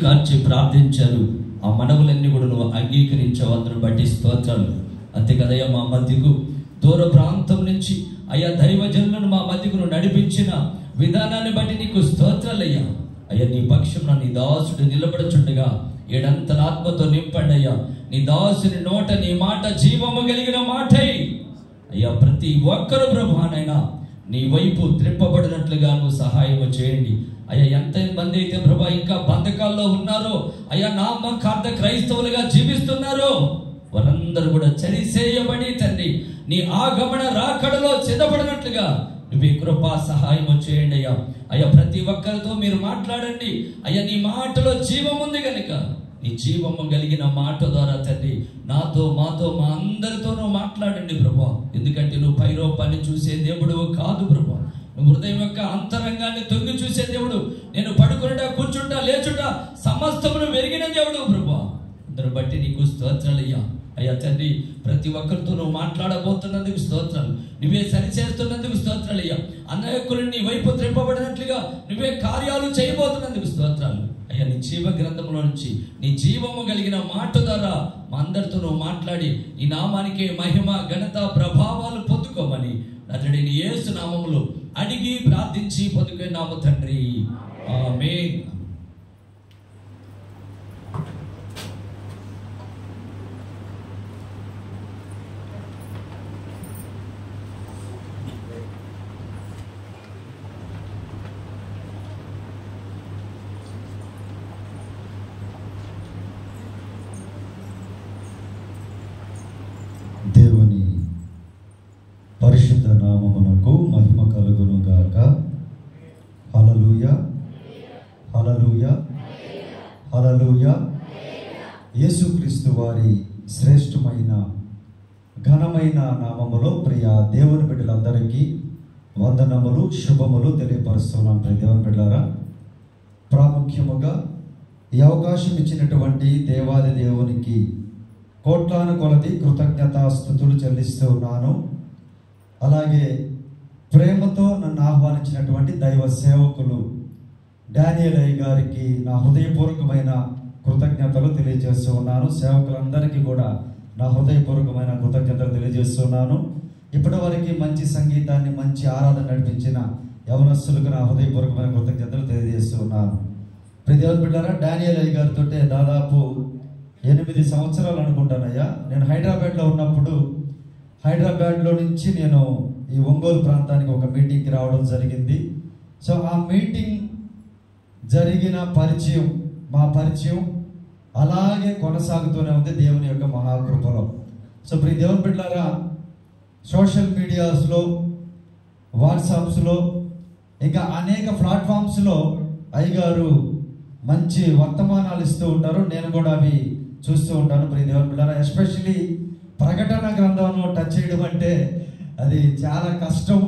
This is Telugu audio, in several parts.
కార్చి ప్రార్థించారు. ఆ మనవులన్నీ కూడా నువ్వు అంగీకరించావు. అందును బట్టి స్తోత్రాలు. అంతే కదయ్యా, మా మధ్యకు దూర ప్రాంతం నుంచి అయ్యా దైవజనులను మా మధ్యకు నువ్వు నడిపించిన విధానాన్ని బట్టి నీకు స్తోత్రాలయ్యా. అయ్యా, నీ పక్షంలో నీ దాసుడు నిలబడుచుండగా ఏడంతల ఆత్మతో నింపండి అయ్యా. నీ దాసుని నోట నీ మాట జీవము కలిగిన మాటై అయ్యా ప్రతి ఒక్కరు ప్రభువానైనా నీ వైపు త్రిప్పబడినట్లుగా నువ్వు సహాయం చేయండి అయ్యా. ఎంతమంది అయితే ప్రభా ఇంకా బంధకాల్లో ఉన్నారో అయ్యా, నామకార్థ క్రైస్తవులుగా జీవిస్తున్నారో వారందరూ కూడా చరిసేయబడి తండ్రి నీ ఆగమన రాకడలో సిద్ధపడినట్లుగా నువ్వు కృపా సహాయం చేయండి అయ్యా. అయ్యా, ప్రతి ఒక్కరితో మీరు మాట్లాడండి అయ్యా. నీ మాటలో జీవం ఉంది కనుక నీ జీవము కలిగిన మాట ద్వారా తండ్రి నాతో మాతో మా అందరితోనూ మాట్లాడండి ప్రభా. ఎందుకంటే నువ్వు పైరూపాన్ని చూసే దేవుడు కాదు ప్రభా. నువ్వు హృదయం యొక్క అంతరంగాన్ని తొంగి చూసే దేవుడు. నేను పడుకుంటా కూర్చుంటా లేచుంటా సమస్తమును వెరిగిన దేవుడు ప్రభా. అందరిని బట్టి నీకు స్తోత్రాలయ్యా. అయ్యా తండ్రి, ప్రతి ఒక్కరితో నువ్వు మాట్లాడబోతున్నందుకు స్తోత్రాలు. నువ్వే సరిచేస్తున్నందుకు స్తోత్రాలు అయ్యా. అనేకులు నీ వైపు త్రిప్పబడినట్లుగా నువ్వే కార్యాలు చేయబోతున్నందుకు స్తోత్రాలు అయ్యా. నీ జీవ గ్రంథంలో నుంచి నీ జీవము కలిగిన మాట ద్వారా మా అందరితో నువ్వు మాట్లాడి నీ నామానికే మహిమ ఘనత ప్రభావాలు పొందుకోమని నజరేయుడైన యేసు నామములో అడిగి ప్రార్థించి పొందుకున్నాము తండ్రి, ఆమేన్. దేవుని పరిశుద్ధ నామమునకు మహిమ కలుగును గాక. హల్లెలూయా, హల్లెలూయా, హల్లెలూయా. యేసుక్రీస్తు వారి శ్రేష్టమైన ఘనమైన నామములో ప్రియ దేవుని బిడ్డలందరికీ వందనములు శుభములు తెలియపరుస్తున్నాం. ప్రియ దేవుని బిడ్డలారా, ప్రాముఖ్యముగా ఈ అవకాశం ఇచ్చినటువంటి దేవాది దేవునికి కోట్లాను కొలది కృతజ్ఞతాస్తుతులు చెల్లిస్తూ ఉన్నాను. అలాగే ప్రేమతో నన్ను ఆహ్వానించినటువంటి దైవ సేవకులు డానియల్ అయ్య గారికి నా హృదయపూర్వకమైన కృతజ్ఞతలు తెలియజేస్తూ ఉన్నాను. సేవకులందరికీ కూడా నా హృదయపూర్వకమైన కృతజ్ఞతలు తెలియజేస్తున్నాను. ఇప్పటి వరకు మంచి సంగీతాన్ని మంచి ఆరాధన నడిపించిన యవనస్తులకు నా హృదయపూర్వకమైన కృతజ్ఞతలు తెలియజేస్తున్నాను. ప్రతి బిడ్డారా, డానియల్ అయ్య గారితో దాదాపు 8 సంవత్సరాలు అనుకుంటానయ్యా. నేను హైదరాబాద్లో ఉన్నప్పుడు హైదరాబాద్లో నుంచి నేను ఈ ఒంగోలు ప్రాంతానికి ఒక మీటింగ్కి రావడం జరిగింది. సో ఆ మీటింగ్ జరిగిన పరిచయం, మా పరిచయం అలాగే కొనసాగుతూనే ఉంది దేవుని యొక్క మహాకృపలో. సో ప్రియ దేవుని బిడ్డలారా, సోషల్ మీడియాస్లో, వాట్సాప్స్లో, ఇంకా అనేక ప్లాట్ఫామ్స్లో అయ్యగారు మంచి వర్తమానాలు ఇస్తూ ఉంటారు. నేను కూడా అవి చూస్తూ ఉంటాను. ప్రియ దేవుని బిడ్డలారా, ఎస్పెషల్లీ ప్రకటన గ్రంథంలో టచ్ చేయడం అంటే అది చాలా కష్టం.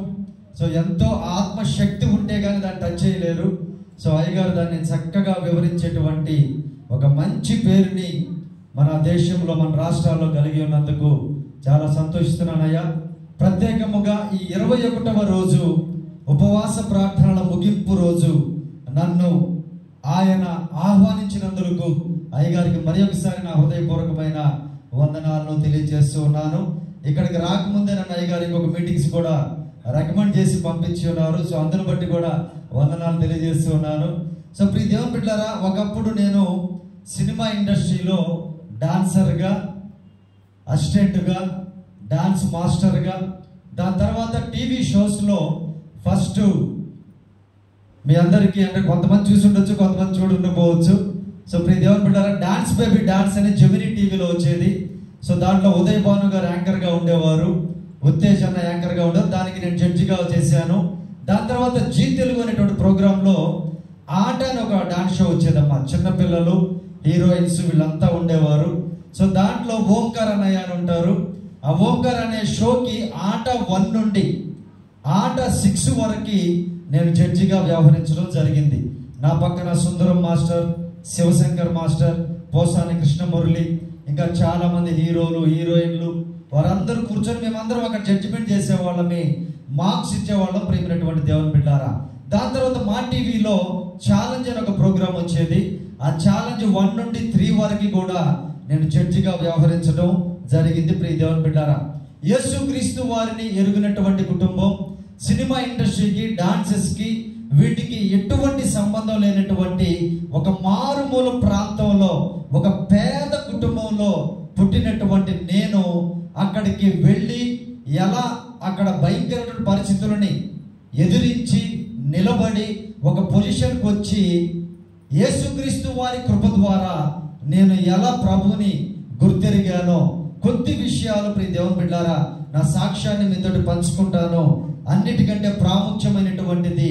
సో ఎంతో ఆత్మశక్తి ఉంటే కానీ దాన్ని టచ్ చేయలేరు. సో అయ్యగారు దాన్ని చక్కగా వివరించేటువంటి ఒక మంచి పేరుని మన దేశంలో, మన రాష్ట్రాల్లో కలిగి ఉన్నందుకు చాలా సంతోషిస్తున్నానయ్యా. ప్రత్యేకముగా ఈ 21వ రోజు ఉపవాస ప్రార్థనల ముగింపు రోజు నన్ను ఆయన ఆహ్వానించినందుకు అయ్యగారికి మరి ఒకసారి నా హృదయపూర్వకమైన వందనాలను తెలియజేస్తూ ఉన్నాను. ఇక్కడికి రాకముందే నన్ను అయ్యగారికి ఒక మీటింగ్స్ కూడా రికమెండ్ చేసి పంపించి ఉన్నారు. సో అందుని బట్టి కూడా వందనాలు తెలియజేస్తూ ఉన్నాను. సో ప్రియ దేవుని బిడ్డలారా, ఒకప్పుడు నేను సినిమా ఇండస్ట్రీలో డాన్సర్గా, అసిస్టెంట్గా, డాన్స్ మాస్టర్గా, దాని తర్వాత టీవీ షోస్లో ఫస్ట్ మీ అందరికీ అంటే కొంతమంది చూసి ఉండొచ్చు, కొంతమంది చూడి ఉండకపోవచ్చు. సో ప్రియ దేవుని బిడ్డలారా, డాన్స్ బేబీ డాన్స్ అని జెమినీ టీవీలో వచ్చేది. సో దాంట్లో ఉదయ్ భాను గారు యాంకర్గా ఉండేవారు, ఉత్తేజ్ అన్న యాంకర్గా ఉండేవారు. దానికి నేను జడ్జిగా చేశాను. దాని తర్వాత జీ తెలుగు అనేటువంటి ప్రోగ్రాంలో ఆట అని ఒక డాన్స్ షో వచ్చేదమ్మా. చిన్నపిల్లలు, హీరోయిన్స్ వీళ్ళంతా ఉండేవారు. సో దాంట్లో ఓంకార్ అన్నయ్య అని ఉంటారు. ఆ ఓంకార్ అనే షోకి ఆట 1 నుండి ఆట 6 వరకు నేను జడ్జిగా వ్యవహరించడం జరిగింది. నా పక్కన సుందరం మాస్టర్, శివశంకర్ మాస్టర్, పోసాని కృష్ణమురళి, ఇంకా చాలా మంది హీరోలు, హీరోయిన్లు వారందరూ కూర్చొని మేమందరం అక్కడ జడ్జిమెంట్ చేసేవాళ్ళమి, మార్క్స్ ఇచ్చేవాళ్ళం. ప్రియమైనటువంటి దేవుని బిడ్డారా, దాని తర్వాత మా టీవీలో ఛాలెంజ్ అని ఒక ప్రోగ్రాం వచ్చేది. ఆ ఛాలెంజ్ 1 నుండి 3 వరకు కూడా నేను జడ్జిగా వ్యవహరించడం జరిగింది. ప్రియ దేవుని బిడ్డారా, యేసుక్రీస్తు వారిని ఎరుగినటువంటి కుటుంబం సినిమా ఇండస్ట్రీకి, డాన్సెస్కి, వీటికి ఎటువంటి సంబంధం లేనటువంటి ఒక మారుమూల ప్రాంతంలో ఒక పేద కుటుంబంలో పుట్టినటువంటి నేను అక్కడికి వెళ్ళి ఎలా అక్కడ భయంకరమైన పరిస్థితులని ఎదిరించి నిలబడి ఒక పొజిషన్కి వచ్చి యేసుక్రీస్తు వారి కృప ద్వారా నేను ఎలా ప్రభువుని గుర్తెరిగానో కొద్ది విషయాలు ప్రియ దేవుని బిడ్డారా నా సాక్ష్యాన్ని మీతోటి పంచుకుంటాను. అన్నిటికంటే ప్రాముఖ్యమైనటువంటిది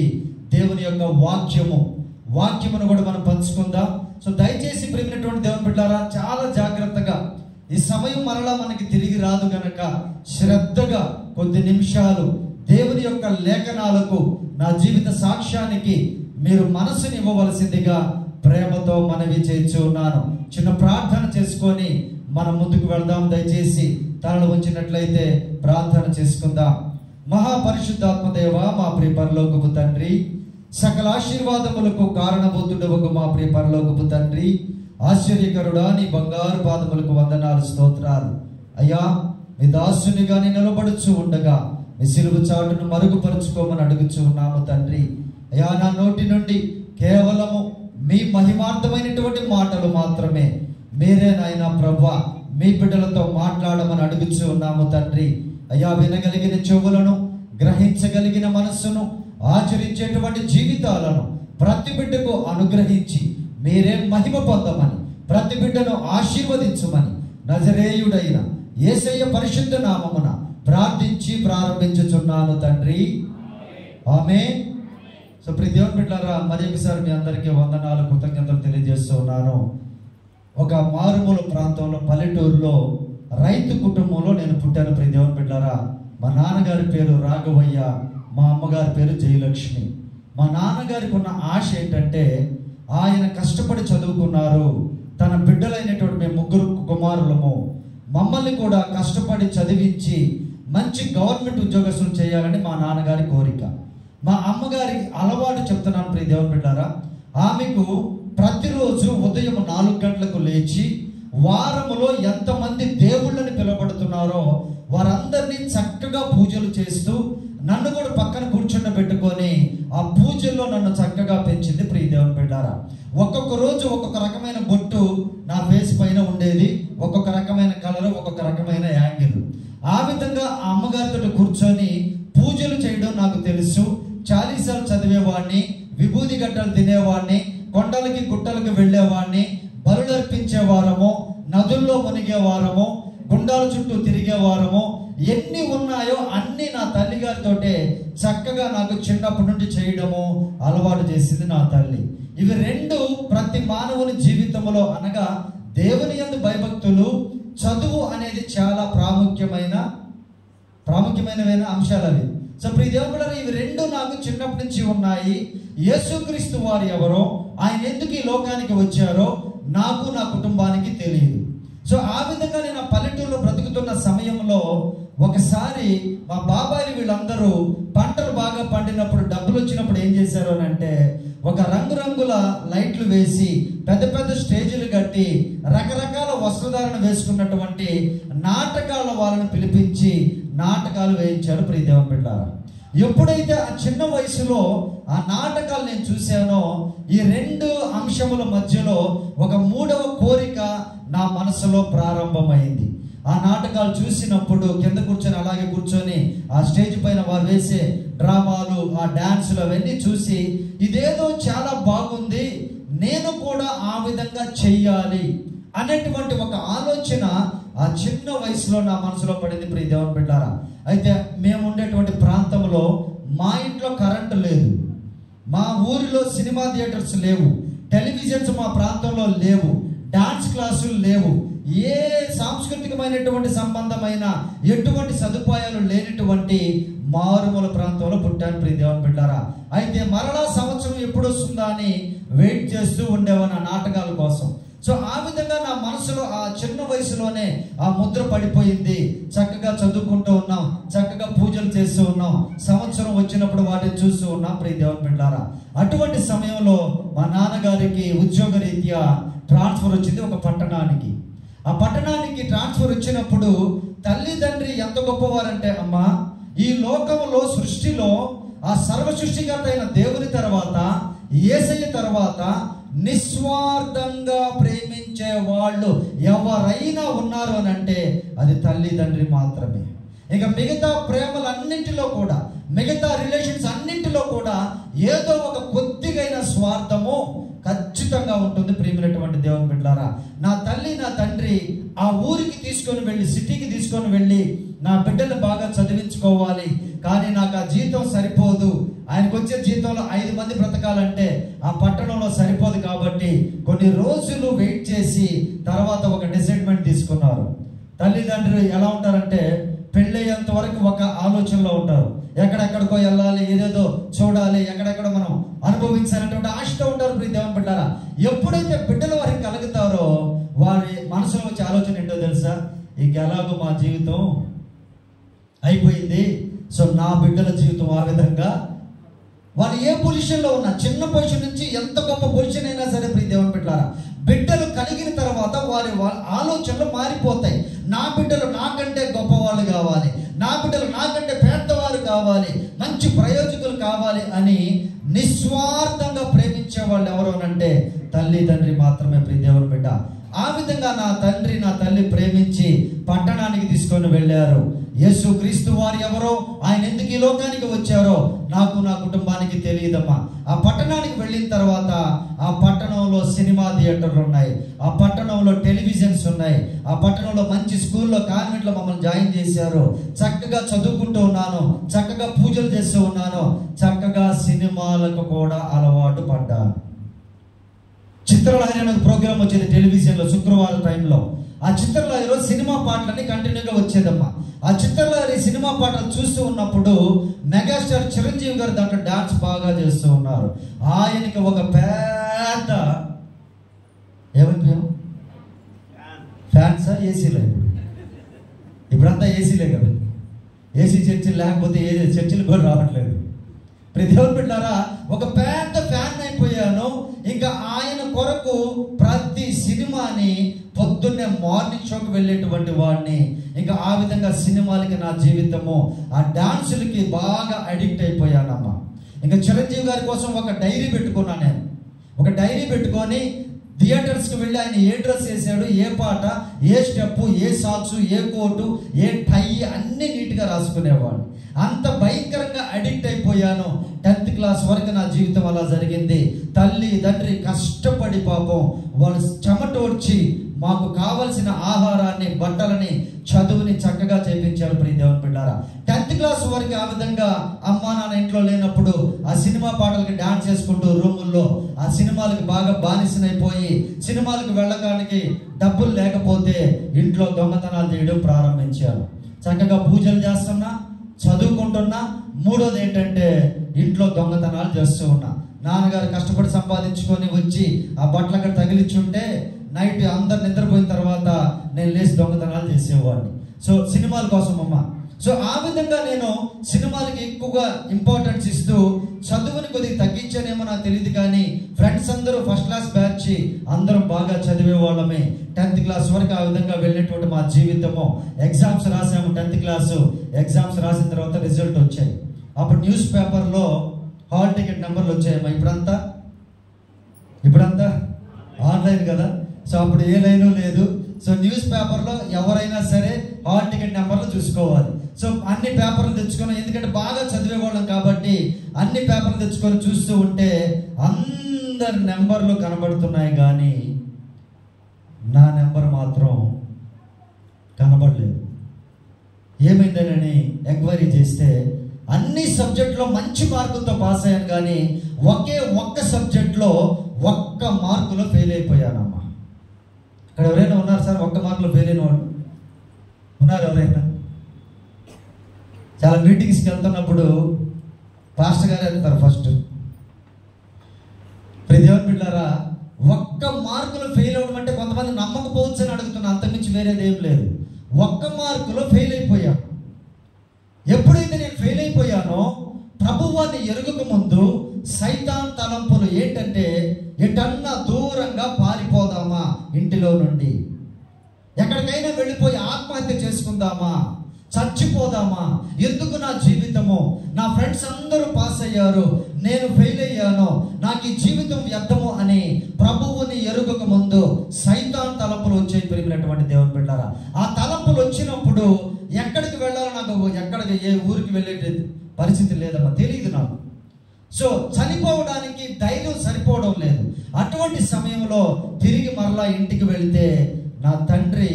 దేవుని యొక్క వాక్యమును కూడా మనం పంచుకుందాం. సో దయచేసి ప్రియమైనటువంటి దేవుని బిడ్డారా చాలా జాగ్రత్తగా, ఈ సమయం మరలా మనకి తిరిగి రాదు గనక శ్రద్ధగా కొద్ది నిమిషాలు దేవుని యొక్క లేఖనాలకు, నా జీవిత సాక్ష్యానికి మీరు మనసుని ఇవ్వవలసిందిగా ప్రేమతో మనవి చేయించు ఉన్నాను. చిన్న ప్రార్థన చేసుకొని మనం ముందుకు వెళ్దాం. దయచేసి తలలు ఉంచినట్లయితే ప్రార్థన చేసుకుందాం. మహాపరిశుద్ధాత్మ దేవ, మా ప్రియ పరలోకపు తండ్రి, సకల ఆశీర్వాదములకు కారణభూతుడవగు మా ప్రియ పరలోకపు తండ్రి, ఆశ్చర్యకరుడా, నీ బంగారు పాదములకు వందనాలు, స్తోత్రాలు. అయ్యా, మీ దాసునిగా నిలబడుచు ఉండగా మీ సిలువ చాటును మరుగుపరుచుకోమని అడుగుచు ఉన్నాము తండ్రి. అయ్యా, నా నోటి నుండి కేవలము మీ మహిమార్థమైనటువంటి మాటలు మాత్రమే మీరే నాయనా ప్రభువా మీ బిడ్డలతో మాట్లాడమని అడుగుచు ఉన్నాము తండ్రి. అయ్యా, వినగలిగిన చెవులను, గ్రహించగలిగిన మనస్సును, ఆచరించేటువంటి జీవితాలను ప్రతి బిడ్డకు అనుగ్రహించి మీరే మహిమ పొందమని, ప్రతి బిడ్డను ఆశీర్వదించమని నజరేయుడైన యేసయ్య పరిశుద్ధ నామమున ప్రార్థించి ప్రారంభించుచున్నాను తండ్రి, ఆమేన్. సో ప్రియ దేవుని బిడ్డలారా, మరి ఒకసారి మీ అందరికీ వందనాలు, కృతజ్ఞతలు తెలియజేస్తూ ఉన్నాను. ఒక మారుమూల ప్రాంతంలో, పల్లెటూరులో రైతు కుటుంబంలో నేను పుట్టాను. ప్రియ దేవుని బిడ్డలారా, మా నాన్నగారి పేరు రాఘవయ్య, మా అమ్మగారి పేరు జయలక్ష్మి. మా నాన్నగారికి ఉన్న ఆశ ఏంటంటే, ఆయన కష్టపడి చదువుకున్నారు, తన బిడ్డలైనటువంటి మేము 3 కుమారులము, మమ్మల్ని కూడా కష్టపడి చదివించి మంచి గవర్నమెంట్ ఉద్యోగస్తులు చేయాలని మా నాన్నగారి కోరిక. మా అమ్మగారి అలవాటు చెప్తున్నాను ప్రియ దేవుని బిడ్డారా, ఆమెకు ప్రతిరోజు ఉదయం 4 గంటలకు లేచి వారములో ఎంతమంది దేవుళ్ళని పిలువబడుతున్నారో వారందరినీ చక్కగా పూజలు చేస్తూ నన్ను కూడా పక్కన కూర్చుండబెట్టుకొని ఆ పూజల్లో నన్ను చక్కగా పెంచింది ప్రియ దేవుని బిడ్డారా. ఒక్కొక్క రోజు ఒక్కొక్క రకమైన బొట్టు నా ఫేస్ పైన ఉండేది, ఒక్కొక్క రకమైన కలర్, ఒక్కొక్క రకమైన యాంగిల్. ఆ విధంగా ఆ అమ్మగారితో కూర్చొని పూజలు చేయడం నాకు తెలుసు. చాలీసాలు చదివేవాడిని, విభూది గడ్డలు తినేవాడిని, కొండలకి గుట్టలకు వెళ్ళేవాడిని, బలులర్పించేవారము, నదుల్లో మునిగేవారము, గుండాల చుట్టూ తిరిగేవారము. ఎన్ని ఉన్నాయో అన్ని నా తల్లిగారితోటే చక్కగా నాకు చిన్నప్పటి నుండి చేయడము అలవాటు చేసింది నా తల్లి. ఇవి 2 ప్రతి మానవుని జీవితంలో, అనగా దేవుని యందు భయభక్తులు, చదువు అనేది చాలా ప్రాముఖ్యమైనవైన అంశాలు అవి. సో ప్రియ దేవుడు, ఇవి 2 నాకు చిన్నప్పటి నుంచి ఉన్నాయి. యేసుక్రీస్తు వారు ఎవరో, ఆయన ఎందుకు ఈ లోకానికి వచ్చారో నాకు, నా కుటుంబానికి తెలియదు. సో ఆ విధంగా నేను ఆ పల్లెటూరులో బ్రతుకుతున్న సమయంలో ఒకసారి మా బాబాయిలు వీళ్ళందరూ పంటలు బాగా పండినప్పుడు, డబ్బులు వచ్చినప్పుడు ఏం చేశారు అని అంటే, ఒక రంగురంగుల లైట్లు వేసి పెద్ద పెద్ద స్టేజీలు కట్టి రకరకాల వస్త్రధారణ వేసుకున్నటువంటి నాటకాల వాళ్ళని పిలిపించి నాటకాలు వేయించారు ప్రియ దేవుని బిడ్డలారా. ఎప్పుడైతే ఆ చిన్న వయసులో ఆ నాటకాలు నేను చూశానో, ఈ 2 అంశముల మధ్యలో ఒక 3వ కోరిక నా మనసులో ప్రారంభమైంది. ఆ నాటకాలు చూసినప్పుడు కింద కూర్చొని, అలాగే కూర్చొని ఆ స్టేజ్ పైన వారు వేసే డ్రామాలు, ఆ డాన్సులు అవన్నీ చూసి ఇదేదో చాలా బాగుంది, నేను కూడా ఆ విధంగా చెయ్యాలి అనేటువంటి ఒక ఆలోచన ఆ చిన్న వయసులో నా మనసులో పడింది ప్రియ దేవుని బిడ్డారా. అయితే మేము ఉండేటువంటి ప్రాంతంలో మా ఇంట్లో కరెంటు లేదు, మా ఊరిలో సినిమా థియేటర్స్ లేవు, టెలివిజన్స్ మా ప్రాంతంలో లేవు, డాన్స్ క్లాసులు లేవు, ఏ సాంస్కృతికమైనటువంటి సంబంధమైన ఎటువంటి సదుపాయాలు లేనటువంటి మారుమూల ప్రాంతంలో పుట్టాను ప్రియ దేవుని బిడ్డారా. అయితే మరలా సంవత్సరం ఎప్పుడు వస్తుందా అని వెయిట్ చేస్తూ ఉండేవాను ఆ నాటకాల కోసం. సో ఆ విధంగా నా మనసులో ఆ చిన్న వయసులోనే ఆ ముద్ర పడిపోయింది. చక్కగా చదువుకుంటూ ఉన్నాం, చక్కగా పూజలు చేస్తూ ఉన్నాం, సంవత్సరం వచ్చినప్పుడు వాటిని చూస్తూ ఉన్నాం ప్రియ దేవుని బిడ్డలారా. అటువంటి సమయంలో మా నాన్నగారికి ఉద్యోగరీత్యా ట్రాన్స్ఫర్ వచ్చింది ఒక పట్టణానికి. ఆ పట్టణానికి ట్రాన్స్ఫర్ వచ్చినప్పుడు తల్లిదండ్రి ఎంత గొప్పవారంటే, అమ్మ, ఈ లోకంలో సృష్టిలో ఆ సర్వ సృష్టికర్త అయిన దేవుని తర్వాత, యేసయ్య తర్వాత నిస్వార్థంగా ప్రేమించే వాళ్ళు ఎవరైనా ఉన్నారు అని అంటే అది తల్లిదండ్రి మాత్రమే. ఇక మిగతా ప్రేమలన్నింటిలో కూడా, మిగతా రిలేషన్స్ అన్నింటిలో కూడా ఏదో ఒక కొద్దిగైన స్వార్థము ఖచ్చితంగా ఉంటుంది. ప్రియమైనటువంటి దేవుని బిడ్డలారా, నా తల్లి నా తండ్రి ఆ ఊరికి తీసుకొని వెళ్ళి, సిటీకి తీసుకొని వెళ్ళి నా బిడ్డలు బాగా చదివించుకోవాలి, కానీ నాకు ఆ జీతం సరిపోదు, ఆయనకు వచ్చే జీతంలో 5 మంది బ్రతకాలంటే ఆ పట్టణంలో సరిపోదు కాబట్టి కొన్ని రోజులు వెయిట్ చేసి తర్వాత ఒక డిసైడ్మెంట్ తీసుకున్నారు. తల్లిదండ్రులు ఎలా ఉంటారంటే పెళ్ళయ్యేంత వరకు ఒక ఆలోచనలో ఉంటారు, ఎక్కడెక్కడికో వెళ్ళాలి, ఏదేదో చూడాలి, ఎక్కడెక్కడ మనం అనుభవించాలనేటువంటి ఆశతో ఉంటారు. ప్రియ దేవుని బిడ్డలారా, ఎప్పుడైతే బిడ్డలు వారికి కలుగుతారో వారి మనసులో వచ్చే ఆలోచన ఏంటో తెలుసా? ఇక ఎలాగో మా జీవితం అయిపోయింది, సో నా బిడ్డల జీవితం ఆ విధంగా, వాళ్ళు ఏ పొజిషన్లో ఉన్నా, చిన్న పొజిషన్ నుంచి ఎంత గొప్ప పొజిషన్ అయినా సరే ప్రియ దేవుని బిడ్డలారా, బిడ్డలు కలిగిన తర్వాత వారి ఆలోచనలు మారిపోతాయి. నా బిడ్డలు నాకంటే గొప్పవాళ్ళు కావాలి, నా బిడ్డలు నాకంటే పేదవారు కావాలి, మంచి ప్రయోజకులు కావాలి అని నిస్వార్థంగా ప్రేమించే వాళ్ళు ఎవరు అంటే తల్లిదండ్రి మాత్రమే. ప్రియ దేవుని బిడ్డ, ఆ విధంగా నా తండ్రి నా తల్లి ప్రేమించి పట్టణానికి తీసుకొని వెళ్ళారు. యేసు క్రీస్తు వారు ఎవరో, ఆయన ఎందుకు ఈ లోకానికి వచ్చారో నాకు నా కుటుంబానికి తెలియదమ్మా. ఆ పట్టణానికి వెళ్ళిన తర్వాత ఆ పట్టణంలో సినిమా థియేటర్లు ఉన్నాయి, ఆ పట్టణంలో టెలివిజన్స్ ఉన్నాయి, ఆ పట్టణంలో మంచి స్కూల్లో కాన్వెంట్లో మమ్మల్ని జాయిన్ చేశారు. చక్కగా చదువుకుంటూ ఉన్నాను, చక్కగా పూజలు చేస్తూ ఉన్నాను, చక్కగా సినిమాలకు కూడా అలవాటు పడ్డాను. చిత్రలహరి అనే ప్రోగ్రామ్ వచ్చేది టెలివిజన్లో శుక్రవారం టైంలో. ఆ చిత్రలహరిలో సినిమా పాటలన్నీ కంటిన్యూగా వచ్చేదమ్మా. ఆ చిత్రలహరి సినిమా పాటలు చూస్తూ ఉన్నప్పుడు మెగాస్టార్ చిరంజీవి గారు దాంట్లో డాన్స్ బాగా చేస్తూ ఉన్నారు. ఆయనకి ఒక పెద్ద ఏమని ఫ్యాన్సా, ఏసీలే, ఇప్పుడంతా ఏసీలే కదా, ఏసీ చర్చిలు లేకపోతే ఏ చర్చిలు కూడా రావట్లేదు. ప్రతి దేవుని బిడ్డలారా, ఒక పెద్ద ఫ్యాన్ అయిపోయాను. ఇంకా ఆయన కొరకు ప్రతి సినిమాని పొద్దున్నే మార్నింగ్ షోకి వెళ్ళేటువంటి వాడిని. ఇంకా ఆ విధంగా సినిమాలకి నా జీవితము, ఆ డాన్సులకి బాగా అడిక్ట్ అయిపోయానమ్మా. ఇంకా చిరంజీవి గారి కోసం ఒక డైరీ పెట్టుకున్నాను నేను. ఒక డైరీ పెట్టుకొని థియేటర్స్కి వెళ్ళి ఆయన ఏ డ్రెస్ వేసాడు, ఏ పాట, ఏ స్టెప్పు, ఏ సాక్సు, ఏ కోటు, ఏ టై అన్నీ నీట్గా రాసుకునేవాడు. అంత భయంకరంగా అడిక్ట్ అయిపోయాను. 10th క్లాస్ వరకు నా జీవితం అలా జరిగింది. తల్లి తండ్రి కష్టపడి పాపం వాళ్ళు చెమటోడ్చి మాకు కావలసిన ఆహారాన్ని, బట్టలని, చదువుని చక్కగా చేయించారు. ప్రియ దేవుని బిడ్డారా, 10th క్లాస్ వరకు ఆ విధంగా అమ్మా నాన్న ఇంట్లో లేనప్పుడు ఆ సినిమా పాటలకి డాన్స్ చేసుకుంటూ రూముల్లో ఆ సినిమాలకు బాగా బానిసనైపోయి, సినిమాలకు వెళ్ళడానికి డబ్బులు లేకపోతే ఇంట్లో దొంగతనాలు చేయడం ప్రారంభించాను. చక్కగా పూజలు చేస్తున్నా, చదువుకుంటున్నా. మూడోది ఏంటంటే ఇంట్లో దొంగతనాలు చేస్తూ ఉన్నా. నాన్నగారు కష్టపడి సంపాదించుకొని వచ్చి ఆ బట్టలు అక్కడ తగిలించుంటే నైట్ అందరు నిద్రపోయిన తర్వాత నేను లేచి దొంగతనాలు చేసేవాడిని. సో సినిమాల కోసం అమ్మ. సో ఆ విధంగా నేను సినిమాలకి ఎక్కువగా ఇంపార్టెన్స్ ఇస్తూ చదువుని కొద్దిగా తగ్గించానేమో నాకు తెలియదు, కానీ ఫ్రెండ్స్ అందరూ ఫస్ట్ క్లాస్ బ్యాచ్, అందరం బాగా చదివే వాళ్ళమే. 10th క్లాస్ వరకు ఆ విధంగా వెళ్ళినటువంటి మా జీవితము. ఎగ్జామ్స్ రాసాము, 10th క్లాసు ఎగ్జామ్స్ రాసిన తర్వాత రిజల్ట్ వచ్చాయి. అప్పుడు న్యూస్ పేపర్లో హాల్ టికెట్ నెంబర్లు వచ్చాయమ్మా. ఇప్పుడంతా ఆన్లైన్ కదా, సో అప్పుడు ఏ లైను లేదు. సో న్యూస్ పేపర్లో ఎవరైనా సరే హాల్ టికెట్ నెంబర్లు చూసుకోవాలి. సో అన్ని పేపర్లు తెచ్చుకొని, ఎందుకంటే బాగా చదివేవాళ్ళం కాబట్టి అన్ని పేపర్లు తెచ్చుకొని చూస్తూ ఉంటే అందరి నెంబర్లు కనబడుతున్నాయి, కానీ నా నెంబర్ మాత్రం కనబడలేదు. ఏమైందనని ఎంక్వైరీ చేస్తే అన్ని సబ్జెక్టులో మంచి మార్కులతో పాస్ అయ్యాను, కానీ ఒక్క సబ్జెక్ట్లో 1 మార్కులో ఫెయిల్ అయిపోయానమ్మా. ఇక్కడ ఎవరైనా ఉన్నారు సార్ 1 మార్కులో ఫెయిల్ అయిన వాళ్ళు? ఉన్నారు ఎవరైనా? చాలా మీటింగ్స్కి వెళ్తున్నప్పుడు పాస్టర్ గారు వెళ్తారు ఫస్ట్. ప్రతి దేవుని బిడ్డలారా, 1 మార్కులో ఫెయిల్ అవ్వడం అంటే కొంతమంది నమ్మకపోవచ్చు అని అడుగుతున్నా, అంతకుమించి వేరేది ఏం లేదు. 1 మార్కులో ఫెయిల్ అయిపోయా. ఎప్పుడైతే నేను ఫెయిల్ అయిపోయానో ప్రభువాన్ని ఎరుగక ముందు సైతాన్ తన ఏంటంటే ఎటన్నా దూరంగా పారిపోదామా, ఇంటిలో నుండి ఎక్కడికైనా వెళ్ళిపోయి ఆత్మహత్య చేసుకుందామా, చచ్చిపోదామా, ఎందుకు నా జీవితము, నా ఫ్రెండ్స్ అందరూ పాస్ అయ్యారు, నేను ఫెయిల్ అయ్యాను, నాకు ఈ జీవితం వ్యర్థము అని ప్రభువుని ఎరుగక ముందు సైతాన్ తలంపులు వచ్చాయి. పెరిగినటువంటి దేవుని బిడ్డలారా, ఆ తలంపులు వచ్చినప్పుడు ఎక్కడికి వెళ్ళాలో నాకు ఏ ఊరికి వెళ్ళే పరిస్థితి లేదమ్మా, తెలియదు నాకు. సో చనిపోవడానికి ధైర్యం సరిపోవడం లేదు. అటువంటి సమయంలో తిరిగి మరలా ఇంటికి వెళితే నా తండ్రి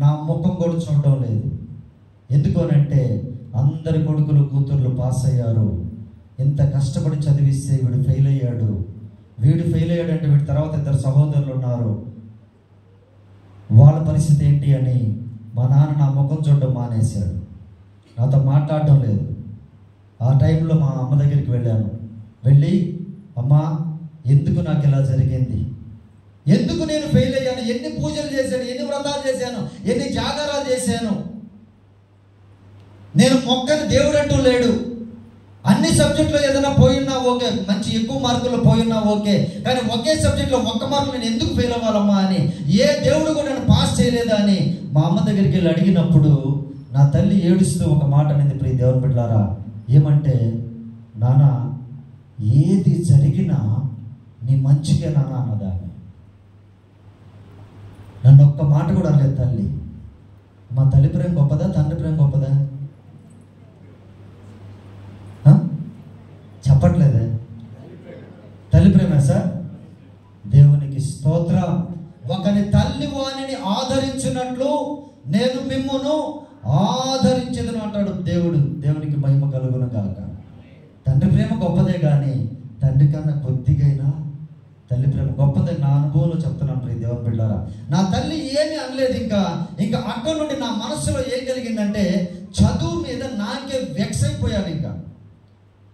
నా ముఖం కూడా చూడడం లేదు. ఎందుకోనంటే అందరి కొడుకులు కూతుర్లు పాస్ అయ్యారు, ఎంత కష్టపడి చదివిస్తే వీడు ఫెయిల్ అయ్యాడు, వీడు ఫెయిల్ అయ్యాడంటే వీడి తర్వాత ఇద్దరు సహోదరులు ఉన్నారు, వాళ్ళ పరిస్థితి ఏంటి అని మా నాన్న నా ముఖం చూడడం మానేశాడు, నాతో మాట్లాడడం లేదు. ఆ టైంలో మా అమ్మ దగ్గరికి వెళ్ళాను. వెళ్ళి, అమ్మా ఎందుకు నాకు ఇలా జరిగింది, ఎందుకు నేను ఫెయిల్ అయ్యాను, ఎన్ని పూజలు చేశాను, ఎన్ని వ్రతాలు చేశాను, ఎన్ని జాగారాలు చేశాను, నేను మొక్కని దేవుడు అంటూ లేడు, అన్ని సబ్జెక్టులో ఏదైనా పోయినా ఓకే, మంచి ఎక్కువ మార్కుల్లో పోయినా ఓకే, కానీ ఒకే సబ్జెక్ట్లో ఒక్క మార్కులు నేను ఎందుకు ఫెయిల్ అవ్వాలమ్మా అని, ఏ దేవుడు కూడా నన్ను పాస్ చేయలేదా అని మా అమ్మ దగ్గరికి వెళ్ళి అడిగినప్పుడు నా తల్లి ఏడుస్తూ ఒక మాట అనేది, ప్రియ దేవుని బిడ్డలారా, ఏమంటే, నాన్న ఏది జరిగినా నీ మంచిగా నాన్న అన్నదాన్ని. నన్ను ఒక్క మాట కూడా అనలేదు తల్లి. మా తల్లి ప్రేమ గొప్పదా, తండ్రి ప్రేమ గొప్పదా? చెప్పట్లేదే? తల్లి ప్రేమ సార్. దేవునికి స్తోత్రం. ఒకని తల్లి వాణిని ఆదరించినట్లు నేను మిమ్మును ఆదరించదును అంటాడు దేవుడు. దేవునికి మహిమ కలుగును గాక. తండ్రి ప్రేమ గొప్పదే, కానీ తండ్రి కన్నా కొద్దిగైనా తల్లి ప్రేమ గొప్పదే. నా అనుభవంలో చెప్తున్నాను ప్రియ దేవుని బిడ్డలారా. నా తల్లి ఏమీ అనలేదు. ఇంకా అక్కడ నుండి నా మనసులో ఏం కలిగిందంటే, చదువు మీద నాకే వెక్స్ అయిపోయాను. ఇంకా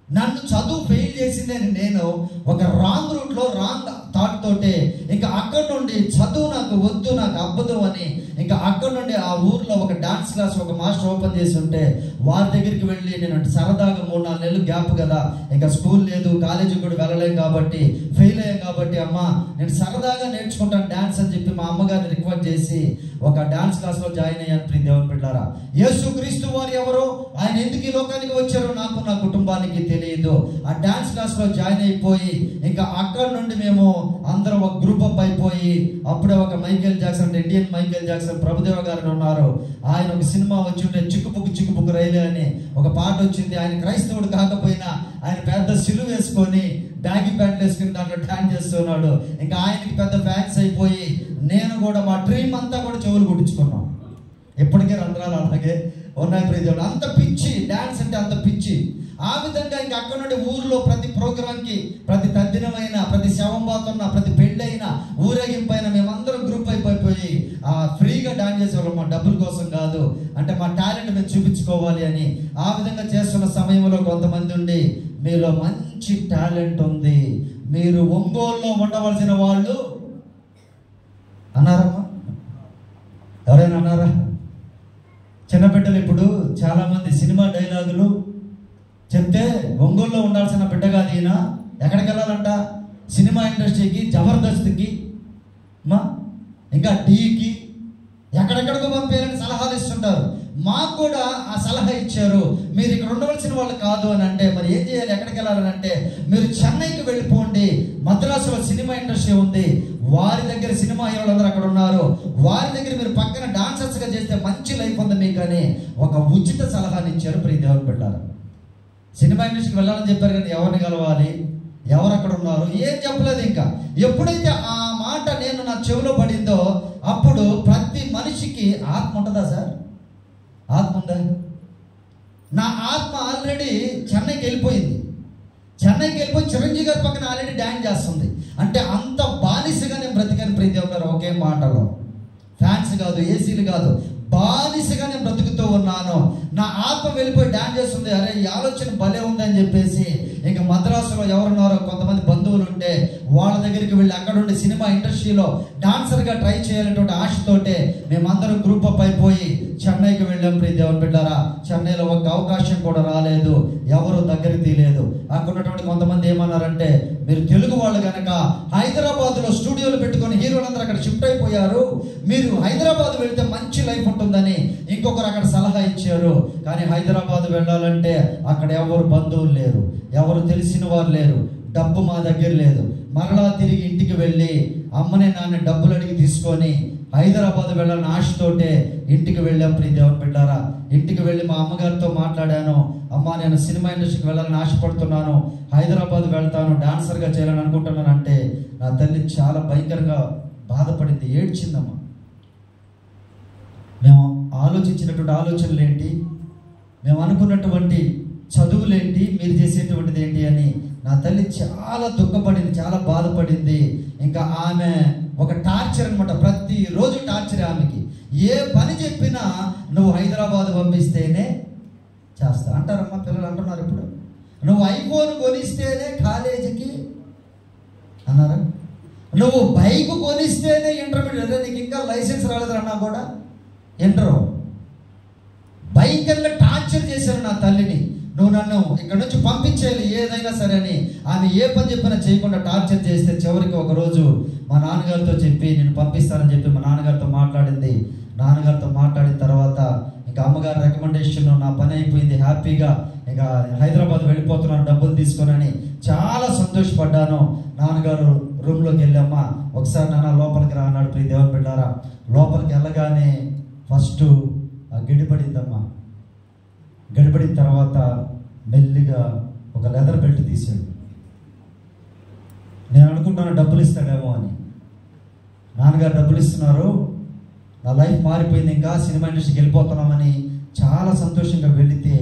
నన్ను చదువు ఫెయిల్ చేసిందని నేను ఒక రాంగ్ రూట్లో రాంగ్ థాట్ తోటే ఇంకా అక్కడ నుండి చదువు నాకు వద్దు, నాకు అవ్వదు అని ఇంకా అక్కడ నుండి ఆ ఊర్లో ఒక డాన్స్ క్లాస్ ఒక మాస్టర్ ఓపెన్ చేసి ఉంటే వారి దగ్గరికి వెళ్ళి, నేను సరదాగా 3-4 నెలలు గ్యాప్ కదా, ఇంకా స్కూల్ లేదు, కాలేజీకి కూడా వెళ్ళలేం కాబట్టి, ఫెయిల్ అయ్యాం కాబట్టి, అమ్మ నేను సరదాగా నేర్చుకుంటాను డాన్స్ అని చెప్పి మా అమ్మగారిని రిక్వెస్ట్ చేసి ఒక డాన్స్ క్లాస్లో జాయిన్ అయ్యాను. ప్రియ దేవుని బిడ్డలారా, యేసుక్రీస్తు వారు ఎవరో, ఆయన ఎందుకు ఈ లోకానికి వచ్చారో నాకు నా కుటుంబానికి తెలియదు. ఆ డాన్స్ క్లాస్లో జాయిన్ అయిపోయి ఇంకా అక్కడ నుండి మేము అందరం ఒక గ్రూప్ అప్ అయిపోయి, అప్పుడే ఒక Michael Jackson, Indian Michael Jackson Prabhudeva గారు ఉన్నారు, ఆయన ఒక సినిమా వచ్చి ఉంటే చిక్కుపుక్కు రైలే అని ఒక పాట వచ్చింది. ఆయన క్రైస్తవుడు కాకపోయినా ఆయన పెద్ద సిలువ వేసుకొని బ్యాగీ ప్యాంట్లు వేసుకుని దాంట్లో డాన్స్ చేస్తున్నాడు. ఇంకా ఆయనకి పెద్ద ఫ్యాన్స్ అయిపోయి నేను కూడా మా డ్రీమ్ అంతా కూడా చెవులు కుట్టించుకున్నాం. ఇప్పటికే రంధ్రాలు అలాగే ఉన్నాయి ప్రియ దేవుడు. అంత పిచ్చి డాన్స్ అంటే, అంత పిచ్చి. ఆ విధంగా ఇంకా అక్కడ నుండి ఊర్లో ప్రతి ప్రోగ్రాంకి, ప్రతి తద్దినమైన, ప్రతి శవం బాతున్న, ప్రతి పెళ్ళైనా, ఊరేగింపైన మేమందరం గ్రూప్ అయిపోయి ఫ్రీగా డాన్స్ చేసేవాళ్ళం, మా డబ్బుల కోసం కాదు, అంటే మా టాలెంట్ మేము చూపించుకోవాలి అని. ఆ విధంగా చేస్తున్న సమయంలో కొంతమంది ఉండి, మీలో మంచి టాలెంట్ ఉంది, మీరు ఒంగోలులో ఉండవలసిన వాళ్ళు అన్నారమ్మా. ఎవరైనా అన్నారా? చిన్న బిడ్డలు ఇప్పుడు చాలా మంది సినిమా డైలాగులు చెప్తే ఒంగోలులో ఉండాల్సిన బిడ్డ కాదు ఈయన, ఎక్కడికి వెళ్ళాలంట, సినిమా ఇండస్ట్రీకి, జబర్దస్త్కి, ఇంకా టీకి, ఎక్కడెక్కడికో పంపేయాలని సలహాలు ఇస్తుంటారు. మాకు కూడా ఆ సలహా ఇచ్చారు, మీరు ఇక్కడ ఉండవలసిన వాళ్ళు కాదు అని అంటే, మరి ఏం చేయాలి, ఎక్కడికి వెళ్ళాలని అంటే, మీరు చెన్నైకి వెళ్ళిపోండి, మద్రాసులో సినిమా ఇండస్ట్రీ ఉంది, వారి దగ్గర సినిమా హీరోలందరూ అక్కడ ఉన్నారు, వారి దగ్గర మీరు పక్కన డాన్సర్స్గా చేస్తే మంచి లైఫ్ ఉంది మీకు అని ఒక ఉచిత సలహాని ఇచ్చారు. ప్రియ దేవుని బిడ్డలారా, సినిమా ఇండస్ట్రీకి వెళ్ళాలని చెప్పారు, కానీ ఎవరిని కలవాలి, ఎవరు అక్కడ ఉన్నారు, ఏం చెప్పలేదు. ఇంకా ఎప్పుడైతే ఆ మాట నేను నా చెవిలో పడిందో అప్పుడు ప్రతి మనిషికి ఆత్మ ఉంటుందా సార్? ఆత్మ ఉందా? నా ఆత్మ ఆల్రెడీ చెన్నైకి వెళ్ళిపోయింది. చెన్నైకి వెళ్ళిపోయి చిరంజీవి గారి పక్కన ఆల్రెడీ డాన్స్ చేస్తుంది. అంటే అంత బానిసగా నేను బ్రతికాను ప్రియ దేవుని గారు. ఒకే మాటలో, ఫ్యాన్స్ కాదు, ఏసీలు కాదు, బానిసగా నేను బ్రతుకుతూ ఉన్నాను. నా ఆత్మ వెళ్ళిపోయి డాన్స్ చేస్తుంది. అరే ఈ ఆలోచన భలే ఉందని చెప్పేసి ఇక మద్రాసులో ఎవరున్నారో కొంతమంది బంధువులు ఉంటే వాళ్ళ దగ్గరికి వెళ్ళి అక్కడుండి సినిమా ఇండస్ట్రీలో డాన్సర్గా ట్రై చేయాలనేటువంటి ఆశతోటే మేమందరం గ్రూప్ అప్ అయిపోయి చెన్నైకి వెళ్ళాం. ప్రియ దేవుని బిడ్డారా, చెన్నైలో ఒక అవకాశం కూడా రాలేదు, ఎవరు దగ్గరికి తీయలేదు. అక్కడ ఉన్నటువంటి కొంతమంది ఏమన్నారంటే, మీరు తెలుగు వాళ్ళు కనుక హైదరాబాద్లో స్టూడియోలు పెట్టుకొని హీరోలందరూ అక్కడ షిఫ్ట్ అయిపోయారు, మీరు హైదరాబాద్ వెళితే మంచి లైఫ్ ఉంటుందని ఇంకొకరు అక్కడ సలహా ఇచ్చారు. కానీ హైదరాబాద్ వెళ్ళాలంటే అక్కడ ఎవరు బంధువులు లేరు, ఎవరు తెలిసిన వారు లేరు, డబ్బు మా దగ్గర లేదు. మరలా తిరిగి ఇంటికి వెళ్ళి అమ్మని నాన్న డబ్బులు అడిగి తీసుకొని హైదరాబాద్ వెళ్ళాలని ఆశతోటే ఇంటికి వెళ్ళాం. ప్రియ దేవుని బిడ్డారా, ఇంటికి వెళ్ళి మా అమ్మగారితో మాట్లాడాను. అమ్మ, నేను సినిమా ఇండస్ట్రీకి వెళ్ళాలని ఆశపడుతున్నాను, హైదరాబాద్ వెళ్తాను, డాన్సర్గా చేయాలని అనుకుంటున్నాను అంటే నా తల్లి చాలా భయంకరంగా బాధపడింది, ఏడ్చిందమ్మ. మేము ఆలోచించినటువంటి ఆలోచనలు ఏంటి, మేము అనుకున్నటువంటి చదువులేంటి, మీరు చేసేటువంటిది ఏంటి అని నా తల్లి చాలా దుఃఖపడింది, చాలా బాధపడింది. ఇంకా ఆమె ఒక టార్చర్ అనమాట, ప్రతిరోజు టార్చర్ ఆమెకి. ఏ పని చెప్పినా నువ్వు హైదరాబాద్ పంపిస్తేనే చేస్తా అంటారమ్మా పిల్లలు, అంటున్నారు ఇప్పుడు. నువ్వు ఐఫోన్ కొనిస్తేనే కాలేజీకి అన్నారా, నువ్వు బైక్ కొనిస్తేనే ఇంటర్మీడియట్, నీకు ఇంకా లైసెన్స్ రాలేదు అన్నా కూడా ఇంటరు. భయంకరంగా టార్చర్ చేశారు నా తల్లిని. నువ్వు నన్ను ఇక్కడ నుంచి పంపించేయాలి ఏదైనా సరే అని. ఆమె ఏ పని చెప్పినా చేయకుండా టార్చర్ చేస్తే చివరికి ఒకరోజు మా నాన్నగారితో చెప్పి నేను పంపిస్తానని చెప్పి మా నాన్నగారితో మాట్లాడింది. నాన్నగారితో మాట్లాడిన తర్వాత ఇంకా అమ్మగారి రికమెండేషన్, నా పని అయిపోయింది, హ్యాపీగా ఇంకా హైదరాబాద్ వెళ్ళిపోతున్నాను డబ్బులు తీసుకొని చాలా సంతోషపడ్డాను. నాన్నగారు రూమ్లోకి వెళ్ళమ్మా, ఒకసారి నాన్న లోపలికి రా అన్నాడు. ప్రియ దేవుని బిడ్డారా, లోపలికి వెళ్ళగానే ఫస్ట్ గడిపడిందమ్మా. గడిపడిన తర్వాత మెల్లిగా ఒక లెదర్ బెల్ట్ తీసాడు. నేను అనుకుంటున్నాను డబ్బులు ఇస్తాడేమో అని. నాన్నగారు డబ్బులు ఇస్తున్నారు, నా లైఫ్ మారిపోయింది, ఇంకా సినిమా ఇండస్ట్రీకి వెళ్ళిపోతున్నామని చాలా సంతోషంగా వెళితే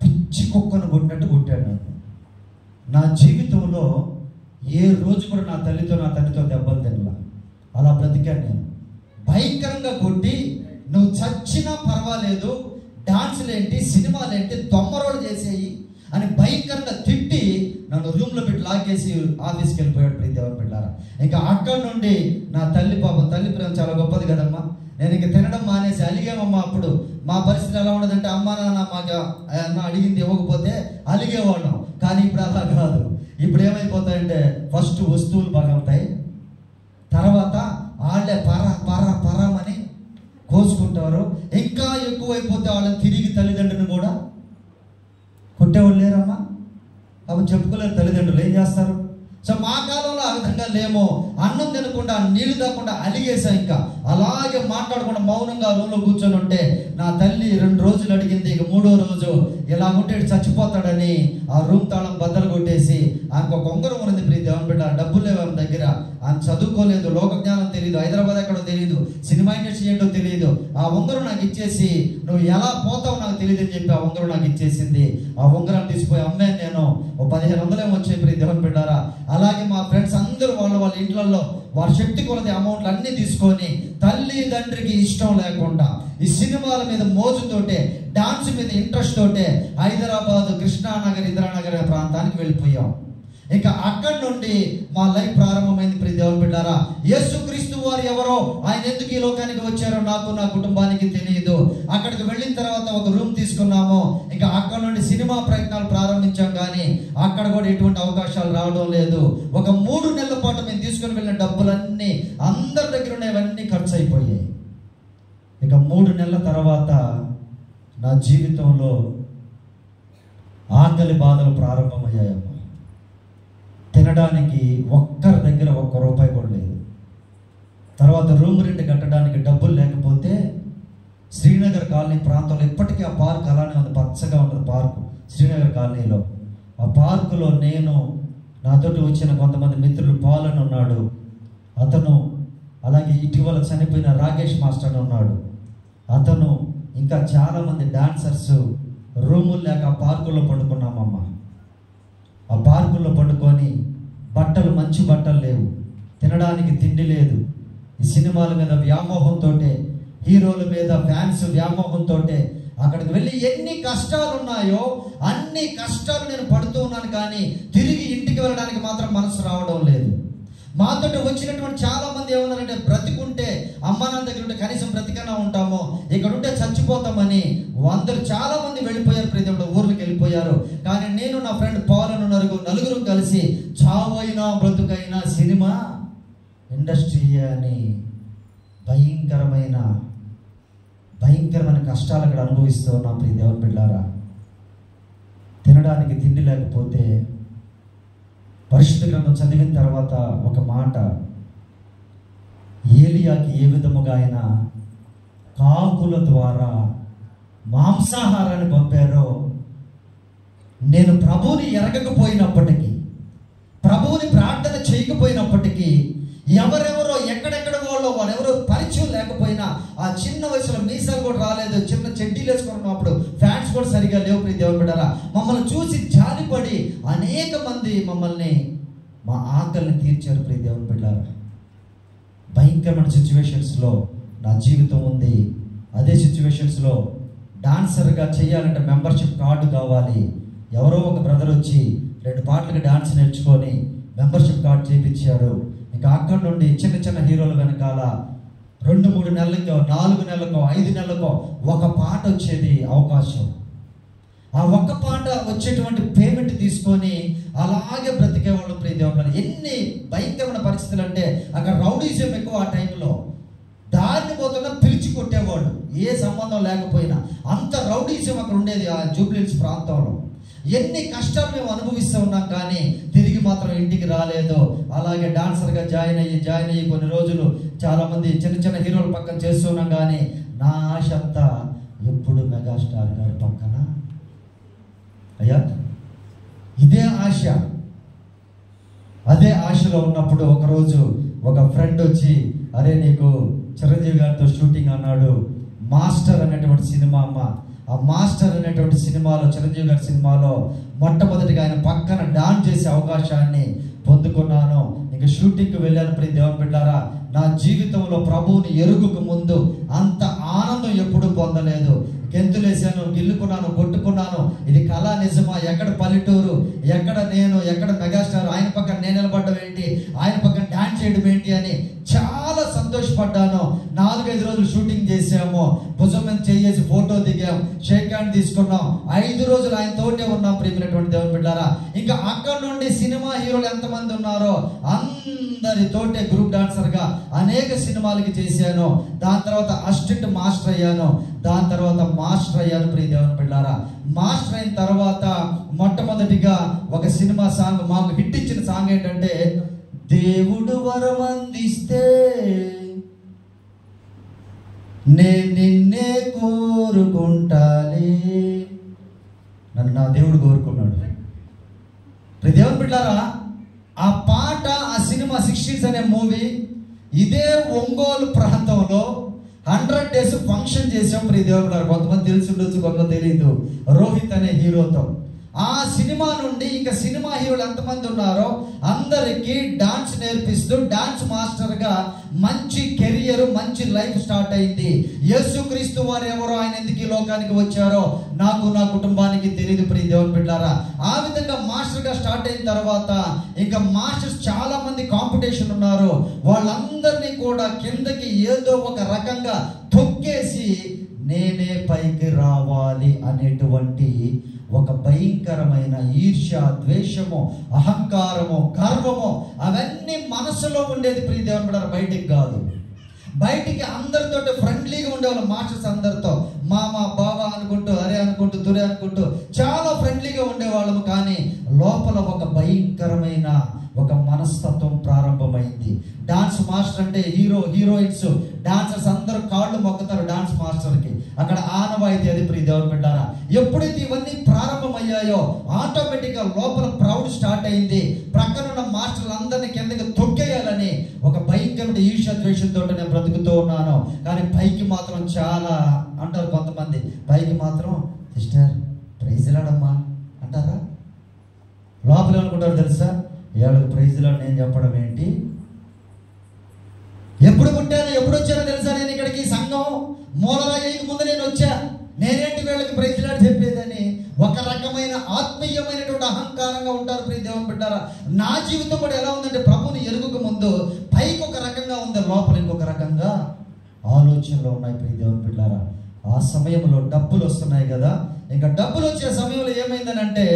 పిచ్చి కుక్కను కొట్టినట్టు కొట్టాడు నన్ను. నా జీవితంలో ఏ రోజు కూడా నా తల్లితో నా తండ్రితో దెబ్బలు తినలా, అలా బ్రతికాను నేను. భయంకరంగా కొట్టి నువ్వు చచ్చినా పర్వాలేదు, డాన్సులేంటి సినిమాలేంటి దొమ్మరోలు చేసేయి అని భయంకరంగా తిట్టి నన్ను రూమ్లో పెట్టి లాగేసి ఆఫీస్కి వెళ్ళిపోయాడు. ప్రియ దేవుని బిడ్డారా, ఇంకా అక్కడి నుండి నా తల్లి, పాపం తల్లి ప్రేమ చాలా గొప్పది కదమ్మా. నేను ఇంక తినడం మానేసి అలిగామమ్మా. అప్పుడు మా పరిస్థితి ఎలా ఉండదంటే, అమ్మ నాన్న మాకు అడిగింది ఇవ్వకపోతే అలిగేవాళ్ళం. కానీ ఇప్పుడు అలా కాదు. ఇప్పుడు ఏమైపోతాయంటే, ఫస్ట్ వస్తువులు బాగవుతాయి, తర్వాత వాళ్ళే పరమని కోసుకుంటారు. ఇంకా ఎక్కువైపోతే వాళ్ళని తిరిగి తల్లిదండ్రులను కూడా కొట్టేవాళ్ళు లేరమ్మా. అవి చెప్పుకోలేరు తల్లిదండ్రులు, ఏం చేస్తారు? సో మా కాలంలో ఆ విధంగా లేమో, అన్నం తినకుండా నీళ్లు తాకుండా అలిగేసా. ఇంకా అలాగే మాట్లాడకుండా మౌనంగా రూమ్లో కూర్చొని ఉంటే నా తల్లి 2 రోజులు అడిగింది. ఇక 3వ రోజు ఇలా ఉంటే చచ్చిపోతాడని ఆ రూమ్ తాళం బద్దలు కొట్టేసి, ఆమెకు ఒక ఉంగరం ఉన్నది. ప్రియ దేవుని బిడ్డ, డబ్బులు లేవు ఆమె దగ్గర, ఆమె చదువుకోలేదు, లోక జ్ఞానం తెలియదు, హైదరాబాద్ ఎక్కడో తెలియదు, సినిమా ఇండస్ట్రీ ఏంటో తెలియదు. ఆ ఉంగరం నాకు ఇచ్చేసి, నువ్వు ఎలా పోతావు నాకు తెలియదు అని చెప్పి ఆ ఉంగరం నాకు ఇచ్చేసింది. ఆ ఉంగరం తీసిపోయి అమ్మాయి నేను 1500 ఏమో వచ్చాయి. ప్రియ దేవుని బిడ్డారా, అలాగే మా ఫ్రెండ్స్ అందరూ వాళ్ళ ఇంట్లలో వారి శక్తి కొలది అమౌంట్లు అన్నీ తీసుకొని తల్లి తండ్రికి ఇష్టం లేకుండా ఈ సినిమాల మీద మోజుతోటే, డాన్స్ మీద ఇంట్రెస్ట్ తోటే హైదరాబాద్ కృష్ణానగర్, ఇందిరానగర్ ప్రాంతానికి వెళ్ళిపోయాం. ఇక అక్కడి నుండి మా లైఫ్ ప్రారంభమైంది. ప్రియ దేవుని బిడ్డారా, యేసుక్రీస్తు వారు ఎవరో, ఆయన ఎందుకు ఈ లోకానికి వచ్చారో నాకు నా కుటుంబానికి తెలియదు. అక్కడికి వెళ్ళిన తర్వాత ఒక రూమ్ తీసుకున్నాము. ఇంకా అక్కడ నుండి సినిమా ప్రయత్నాలు ప్రారంభించాం, కానీ అక్కడ కూడా ఎటువంటి అవకాశాలు రావడం లేదు. ఒక 3 నెలల పాటు మేము తీసుకుని వెళ్ళిన డబ్బులన్నీ అందరి దగ్గర ఉన్నవన్నీ ఖర్చు అయిపోయాయి. ఇక 3 నెలల తర్వాత నా జీవితంలో ఆకలి బాధలు ప్రారంభమయ్యాయమ్మా. తినడానికి ఒక్కరి దగ్గర ₹1 కూడా లేదు. తర్వాత రూమ్ రెంట్ కట్టడానికి డబ్బులు లేకపోతే శ్రీనగర్ కాలనీ ప్రాంతంలో ఇప్పటికీ ఆ పార్క్ అలానే ఉంది, పచ్చగా ఉంటుంది పార్కు శ్రీనగర్ కాలనీలో. ఆ పార్కులో నేను, నాతోటి వచ్చిన కొంతమంది మిత్రులు, పాలన్ ఉన్నాడు అతను, అలాగే ఇటీవల చనిపోయిన రాకేష్ మాస్టర్ ఉన్నాడు అతను, ఇంకా చాలామంది డాన్సర్స్ రూములు లేక ఆ పార్కుల్లో పండుకున్నామమ్మ. ఆ పార్కుల్లో పండుకొని బట్టలు, మంచి బట్టలు లేవు, తినడానికి తిండి లేదు. ఈ సినిమాల మీద వ్యామోహంతో, హీరోల మీద ఫ్యాన్స్ వ్యామోహంతో అక్కడికి వెళ్ళి ఎన్ని కష్టాలు ఉన్నాయో అన్ని కష్టాలు నేను పడుతూ ఉన్నాను, కానీ తిరిగి ఇంటికి వెళ్ళడానికి మాత్రం మనసు రావడం లేదు. మాతో వచ్చినటువంటి చాలా మంది ఏమన్నారంటే, బ్రతికుంటే అమ్మా నాన్న దగ్గర ఉంటే కనీసం బ్రతికన్నా ఉంటాము, ఇక్కడ ఉంటే చచ్చిపోతామని చాలా మంది వెళ్ళిపోయారు, ప్రతి ఊర్లకు వెళ్ళిపోయారు. కానీ నేను నా ఫ్రెండ్ పవన్ నలుగురు కలిసి చావైనా బ్రతుకైనా సినిమా ఇండస్ట్రీ అని భయంకరమైన కష్టాలు అక్కడ అనుభవిస్తూ ఉన్నాం. ప్రియ దేవుని బిడ్డలారా, తినడానికి తిండి లేకపోతే పరిశుద్ధ గ్రంథం చదివిన తర్వాత ఒక మాట, ఏలియాకి ఏ విధముగా ఆయన కాకుల ద్వారా మాంసాహారాన్ని పంపారో, నేను ప్రభువుని ఎరగకపోయినప్పటికీ, ప్రభువుని ప్రార్థన చేయకపోయినప్పటికీ, ఎవరెవరో ఎక్కడెక్కడ వాళ్ళెవరో పరిచయం లేకపోయినా, ఆ చిన్న వయసులో మీసాలు కూడా రాలేదు, చిన్న చెడ్డీలు వేసుకున్నప్పుడు ఫ్యాన్స్ కూడా సరిగా లేవు. ప్రియ దేవుని బిడ్డలారా, మమ్మల్ని చూసి జాలిపడి అనేక మంది మమ్మల్ని మా ఆకలిని తీర్చారు. ప్రియ దేవుని బిడ్డలారా, భయంకరమైన సిచ్యువేషన్స్లో నా జీవితం ఉంది. అదే సిచ్యువేషన్స్లో డాన్సర్గా చేయాలంటే మెంబర్షిప్ కార్డు కావాలి. ఎవరో ఒక బ్రదర్ వచ్చి 2 పాటలకి డాన్స్ నేర్చుకొని మెంబర్షిప్ కార్డు చేయించాడు. ఇంకా అక్కడి నుండి చిన్న చిన్న హీరోల వెనకాల 2-3 నెలలకో 4 నెలలకో 5 నెలలకో ఒక పాట వచ్చేది అవకాశం. ఆ ఒక్క పాట వచ్చేటువంటి పేమెంట్ తీసుకొని అలాగే బ్రతికేవాళ్ళు. ప్రియ దేవుని, ఎన్ని భయంకరమైన పరిస్థితులు అంటే, అక్కడ రౌడీజం ఎక్కువ. ఆ టైంలో దారిని పోతున్నా పిలిచి కొట్టేవాళ్ళు, ఏ సంబంధం లేకపోయినా. అంత రౌడీజం అక్కడ ఉండేది ఆ జూబ్లీహిల్స్ ప్రాంతంలో. ఎన్ని కష్టాలు మేము అనుభవిస్తూ ఉన్నాం, కానీ తిరిగి మాత్రం ఇంటికి రాలేదు. అలాగే డాన్సర్గా జాయిన్ అయ్యి కొన్ని రోజులు చాలామంది చిన్న చిన్న హీరోల పక్కన చేస్తున్నాం, కానీ నా ఆశ అంతా ఎప్పుడు మెగాస్టార్ గారి పక్కన. అయ్యా, ఇదే ఆశ. అదే ఆశలో ఉన్నప్పుడు ఒకరోజు ఒక ఫ్రెండ్ వచ్చి, అరే నీకు చిరంజీవి గారితో షూటింగ్ అన్నాడు, మాస్టర్ అనేటువంటి సినిమా అమ్మ. ఆ మాస్టర్ అనేటువంటి సినిమాలో, చిరంజీవి గారి సినిమాలో మొట్టమొదటిగా ఆయన పక్కన డాన్స్ చేసే అవకాశాన్ని పొందుకున్నాను. ఇంకా షూటింగ్కి వెళ్ళాను. ప్రియ దేవుని బిడ్డలారా, నా జీవితంలో ప్రభువుని ఎరుగుకు ముందు అంత ఆనందం ఎప్పుడూ పొందలేదు. గెంతులేసాను, గిల్లుకున్నాను, కొట్టుకున్నాను. ఇది కళ నిజమా? ఎక్కడ పల్లెటూరు, ఎక్కడ మెగాస్టార్, ఆయన పక్కన నేను నిలబడ్డం ఏంటి, ఆయన పక్కన డాన్స్ చేయడం ఏంటి అని చాలా సంతోషపడ్డాను. 4-5 రోజులు షూటింగ్ చేసాము, భుజం మీద చేసి ఫోటో దిగాం, షేక్ హ్యాండ్ తీసుకున్నాం. 5 రోజులు ఆయన తోటే ఉన్నాం. ప్రియమైనటువంటి దేవుని బిడ్డలారా, ఇంకా అక్కడ నుండి సినిమా హీరోలు ఎంతమంది ఉన్నారో అందరితోటే గ్రూప్ డాన్సర్గా అనేక సినిమాలకి చేశాను. దాని తర్వాత అసిస్టెంట్ మాస్టర్ అయ్యాను. దాని తర్వాత మాస్టర్ అయ్యాను. ప్రియ దేవుని బిడ్డలారా, మాస్టర్ అయిన తర్వాత మొట్టమొదటిగా ఒక సినిమా సాంగ్, మాకు హిట్ ఇచ్చిన సాంగ్ ఏంటంటే, దేవుడు వరమందిస్తే నిన్నే కోరుకుంటాలే. నన్ను నా దేవుడు కోరుకున్నాడు. ప్రియ దేవుని బిడ్డలారా, ఆ పాట, ఆ సినిమా 60s అనే మూవీ ఇదే ఒంగోలు ప్రాంతంలో 100 days ఫంక్షన్ చేసాం. ప్రియ దేవుని బిడ్డలారా, కొంతమంది తెలిసి ఉండొచ్చు, కొంతమంది తెలియదు. రోహిత్ అనే హీరోతో ఆ సినిమా నుండి ఇంకా సినిమా హీరోలు ఎంతమంది ఉన్నారో అందరికీ డాన్స్ నేర్పిస్తూ డాన్స్ మాస్టర్గా మంచి కెరియర్, మంచి లైఫ్ స్టార్ట్ అయింది. యేసుక్రీస్తు వారు ఎవరో, ఆయన ఎందుకు ఈ లోకానికి వచ్చారో నాకు, నా కుటుంబానికి తెలియదు. ప్రియ దేవుని బిడ్డలారా, ఆ విధంగా మాస్టర్గా స్టార్ట్ అయిన తర్వాత ఇంకా మాస్టర్స్ చాలా మంది కాంపిటీషన్ ఉన్నారు. వాళ్ళందరినీ కూడా కిందకి ఏదో ఒక రకంగా తొక్కేసి నేనే పైకి రావాలి అనేటువంటి ఒక భయంకరమైన ఈర్ష్య, ద్వేషము, అహంకారము, గర్వము అవన్నీ మనసులో ఉండేది. ప్రియ దేవుని బిడ్డలారా, బయటికి కాదు. బయటికి అందరితో ఫ్రెండ్లీగా ఉండేవాళ్ళు మాస్టర్స్ అందరితో, మామ బాబా అనుకుంటూ, అరే అనుకుంటూ, తురే అనుకుంటూ చాలా ఫ్రెండ్లీగా ఉండేవాళ్ళము. కానీ లోపల ఒక భయంకరమైన ఒక మనస్తత్వం ప్రారంభమైంది. డాన్స్ మాస్టర్ అంటే హీరోయిన్స్, డాన్సర్స్ అందరూ కాళ్ళు మొక్కుతారు డాన్స్ మాస్టర్కి. అక్కడ ఆనవాయితీ అది. ప్రియ దేవుని బిడ్డలారా, ఎప్పుడైతే ఇవన్నీ ప్రారంభమయ్యాయో ఆటోమేటిక్గా లోపల ప్రౌడ్ స్టార్ట్ అయింది. ప్రక్కనున్న మాస్టర్లు అందరినీ కిందకి తొక్కేయాలని ఒక భయంకరమైన ఈర్ష్య, ద్వేషంతో నేను బ్రతుకుతూ ఉన్నాను. కానీ పైకి మాత్రం చాలా అంటారు కొంతమంది, పైకి మాత్రం సిస్టర్ ప్రైజ్ లాడమ్మా అంటారా, లోపల అనుకుంటారు తెలుసా, ఏళ్ళకి ప్రైజ్ లాడ్ నేను చెప్పడం ఏంటి, ఎప్పుడు పుట్టాను ఎప్పుడు వచ్చానో తెలుసా, నేను ఇక్కడికి సంఘం మూలరాయ్యకి ముందు నేను వచ్చా, నేనేంటి వీళ్ళ భౌతికమైన ఆత్మీయమైనటువంటి అహంకారంగా ఉంటారు ప్రియ దేవుని బిడ్డారా. నా జీవితం కూడా ఎలా ఉందంటే, ప్రభుని ఎరుగక ముందు పైకి ఒక రకంగా ఉంది, లోపల ఇంకొక రకంగా ఆలోచనలు ఉన్నాయి ప్రియ దేవుని బిడ్డారా. ఆ సమయంలో డబ్బులు వస్తున్నాయి కదా, ఇంకా డబ్బులు వచ్చే సమయంలో ఏమైందనంటే,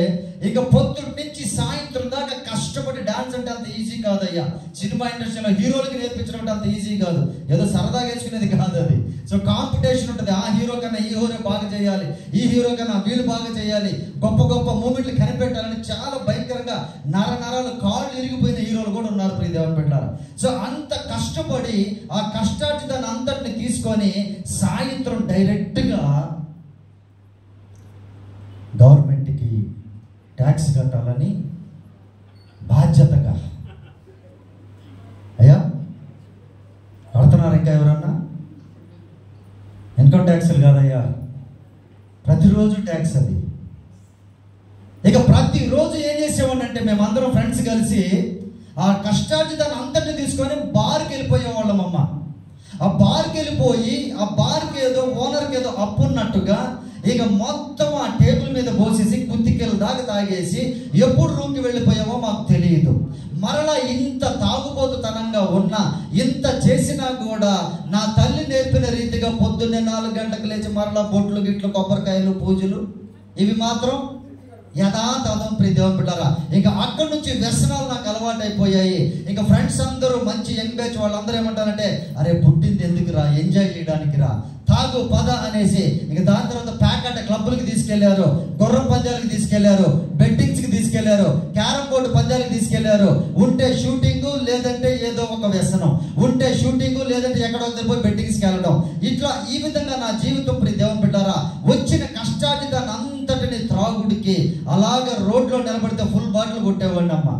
ఇక పొద్దున్న నుంచి సాయంత్రం దాకా కష్టపడి డాన్స్ అంటే అంత ఈజీ కాదయ్యా. సినిమా ఇండస్ట్రీలో హీరోలకి నేర్పించడం అంటే అంత ఈజీ కాదు, ఏదో సరదాగా వేసుకునేది కాదు అది. సో కాంపిటీషన్ ఉంటుంది, ఆ హీరో కన్నా ఈ హీరో బాగా చేయాలి, ఈ హీరో కన్నా వీళ్ళు బాగా చేయాలి, గొప్ప గొప్ప మూమెంట్లు కనిపెట్టాలని చాలా భయంకరంగా నరాలు కాళ్ళు ఇరిగిపోయిన హీరోలు కూడా ఉన్నారు ప్రియ దేవుని బిడ్డలారా. సో అంత కష్టపడి ఆ కష్టార్జితాన్ని అంతటిని తీసుకొని సాయంత్రం డైరెక్ట్గా గవర్నమెంట్కి ట్యాక్స్ కట్టాలని బాధ్యతగా, అయ్యా కడుతున్నారు ఇంకా ఎవరన్నా? ఇన్కమ్ ట్యాక్స్లు కాదయ్యా, ప్రతిరోజు ట్యాక్స్ అది. ఇక ప్రతిరోజు ఏం చేసేవాడినంటే, మేమందరం ఫ్రెండ్స్ కలిసి ఆ కష్టార్జితాన్ని అంతటిని తీసుకొని బార్కి వెళ్ళిపోయేవాళ్ళం అమ్మ. ఆ బార్కి వెళ్ళిపోయి ఆ బార్కి ఏదో ఓనర్కి ఏదో అప్పున్నట్టుగా ఇక మొత్తం ఆ టేబుల్ మీద పోసేసి కుత్తికెళ్ళి దాకా తాగేసి ఎప్పుడు రూమ్కి వెళ్ళిపోయామో మాకు తెలియదు. మరలా ఇంత తాగుబోతుతనంగా ఉన్నా, ఇంత చేసినా కూడా నా తల్లి నేర్పిన రీతిగా పొద్దున్నే 4 గంటలకు లేచి మరలా బొట్లు గిట్లు కొబ్బరికాయలు పూజలు ఇవి మాత్రం యథాతథం ప్రియ దేవుని బిడ్డారా. ఇంకా అక్కడి నుంచి వ్యసనాలు నాకు అలవాటు అయిపోయాయి. ఇంకా ఫ్రెండ్స్ అందరూ మంచి యంగ్ బ్యాచ్ వాళ్ళందరూ ఏమంటారంటే, అరే పుట్టింది ఎందుకు రా, ఎంజాయ్ చేయడానికి రా, తాగు పద అనేసి. ఇక దాని తర్వాత ప్యాకెట్ క్లబ్లకి తీసుకెళ్లారు, గుర్రం పందాలకి తీసుకెళ్లారు, బెట్టింగ్స్కి తీసుకెళ్లారు, క్యారమ్ బోర్డు పందాలకి తీసుకెళ్లారు. ఉంటే షూటింగ్, లేదంటే ఏదో ఒక వ్యసనం, ఉంటే షూటింగ్, లేదంటే ఎక్కడో పోయి బెట్టింగ్స్కి వెళ్ళడం. ఇట్లా ఈ విధంగా నా జీవితం ప్రియ దేవుని బిడ్డారా వచ్చిన కష్టార్జితాన్ని అంతటిని త్రాగుడికి అలాగే రోడ్లో నిలబడితే ఫుల్ బాటిల్ కొట్టేవాడిని అమ్మ.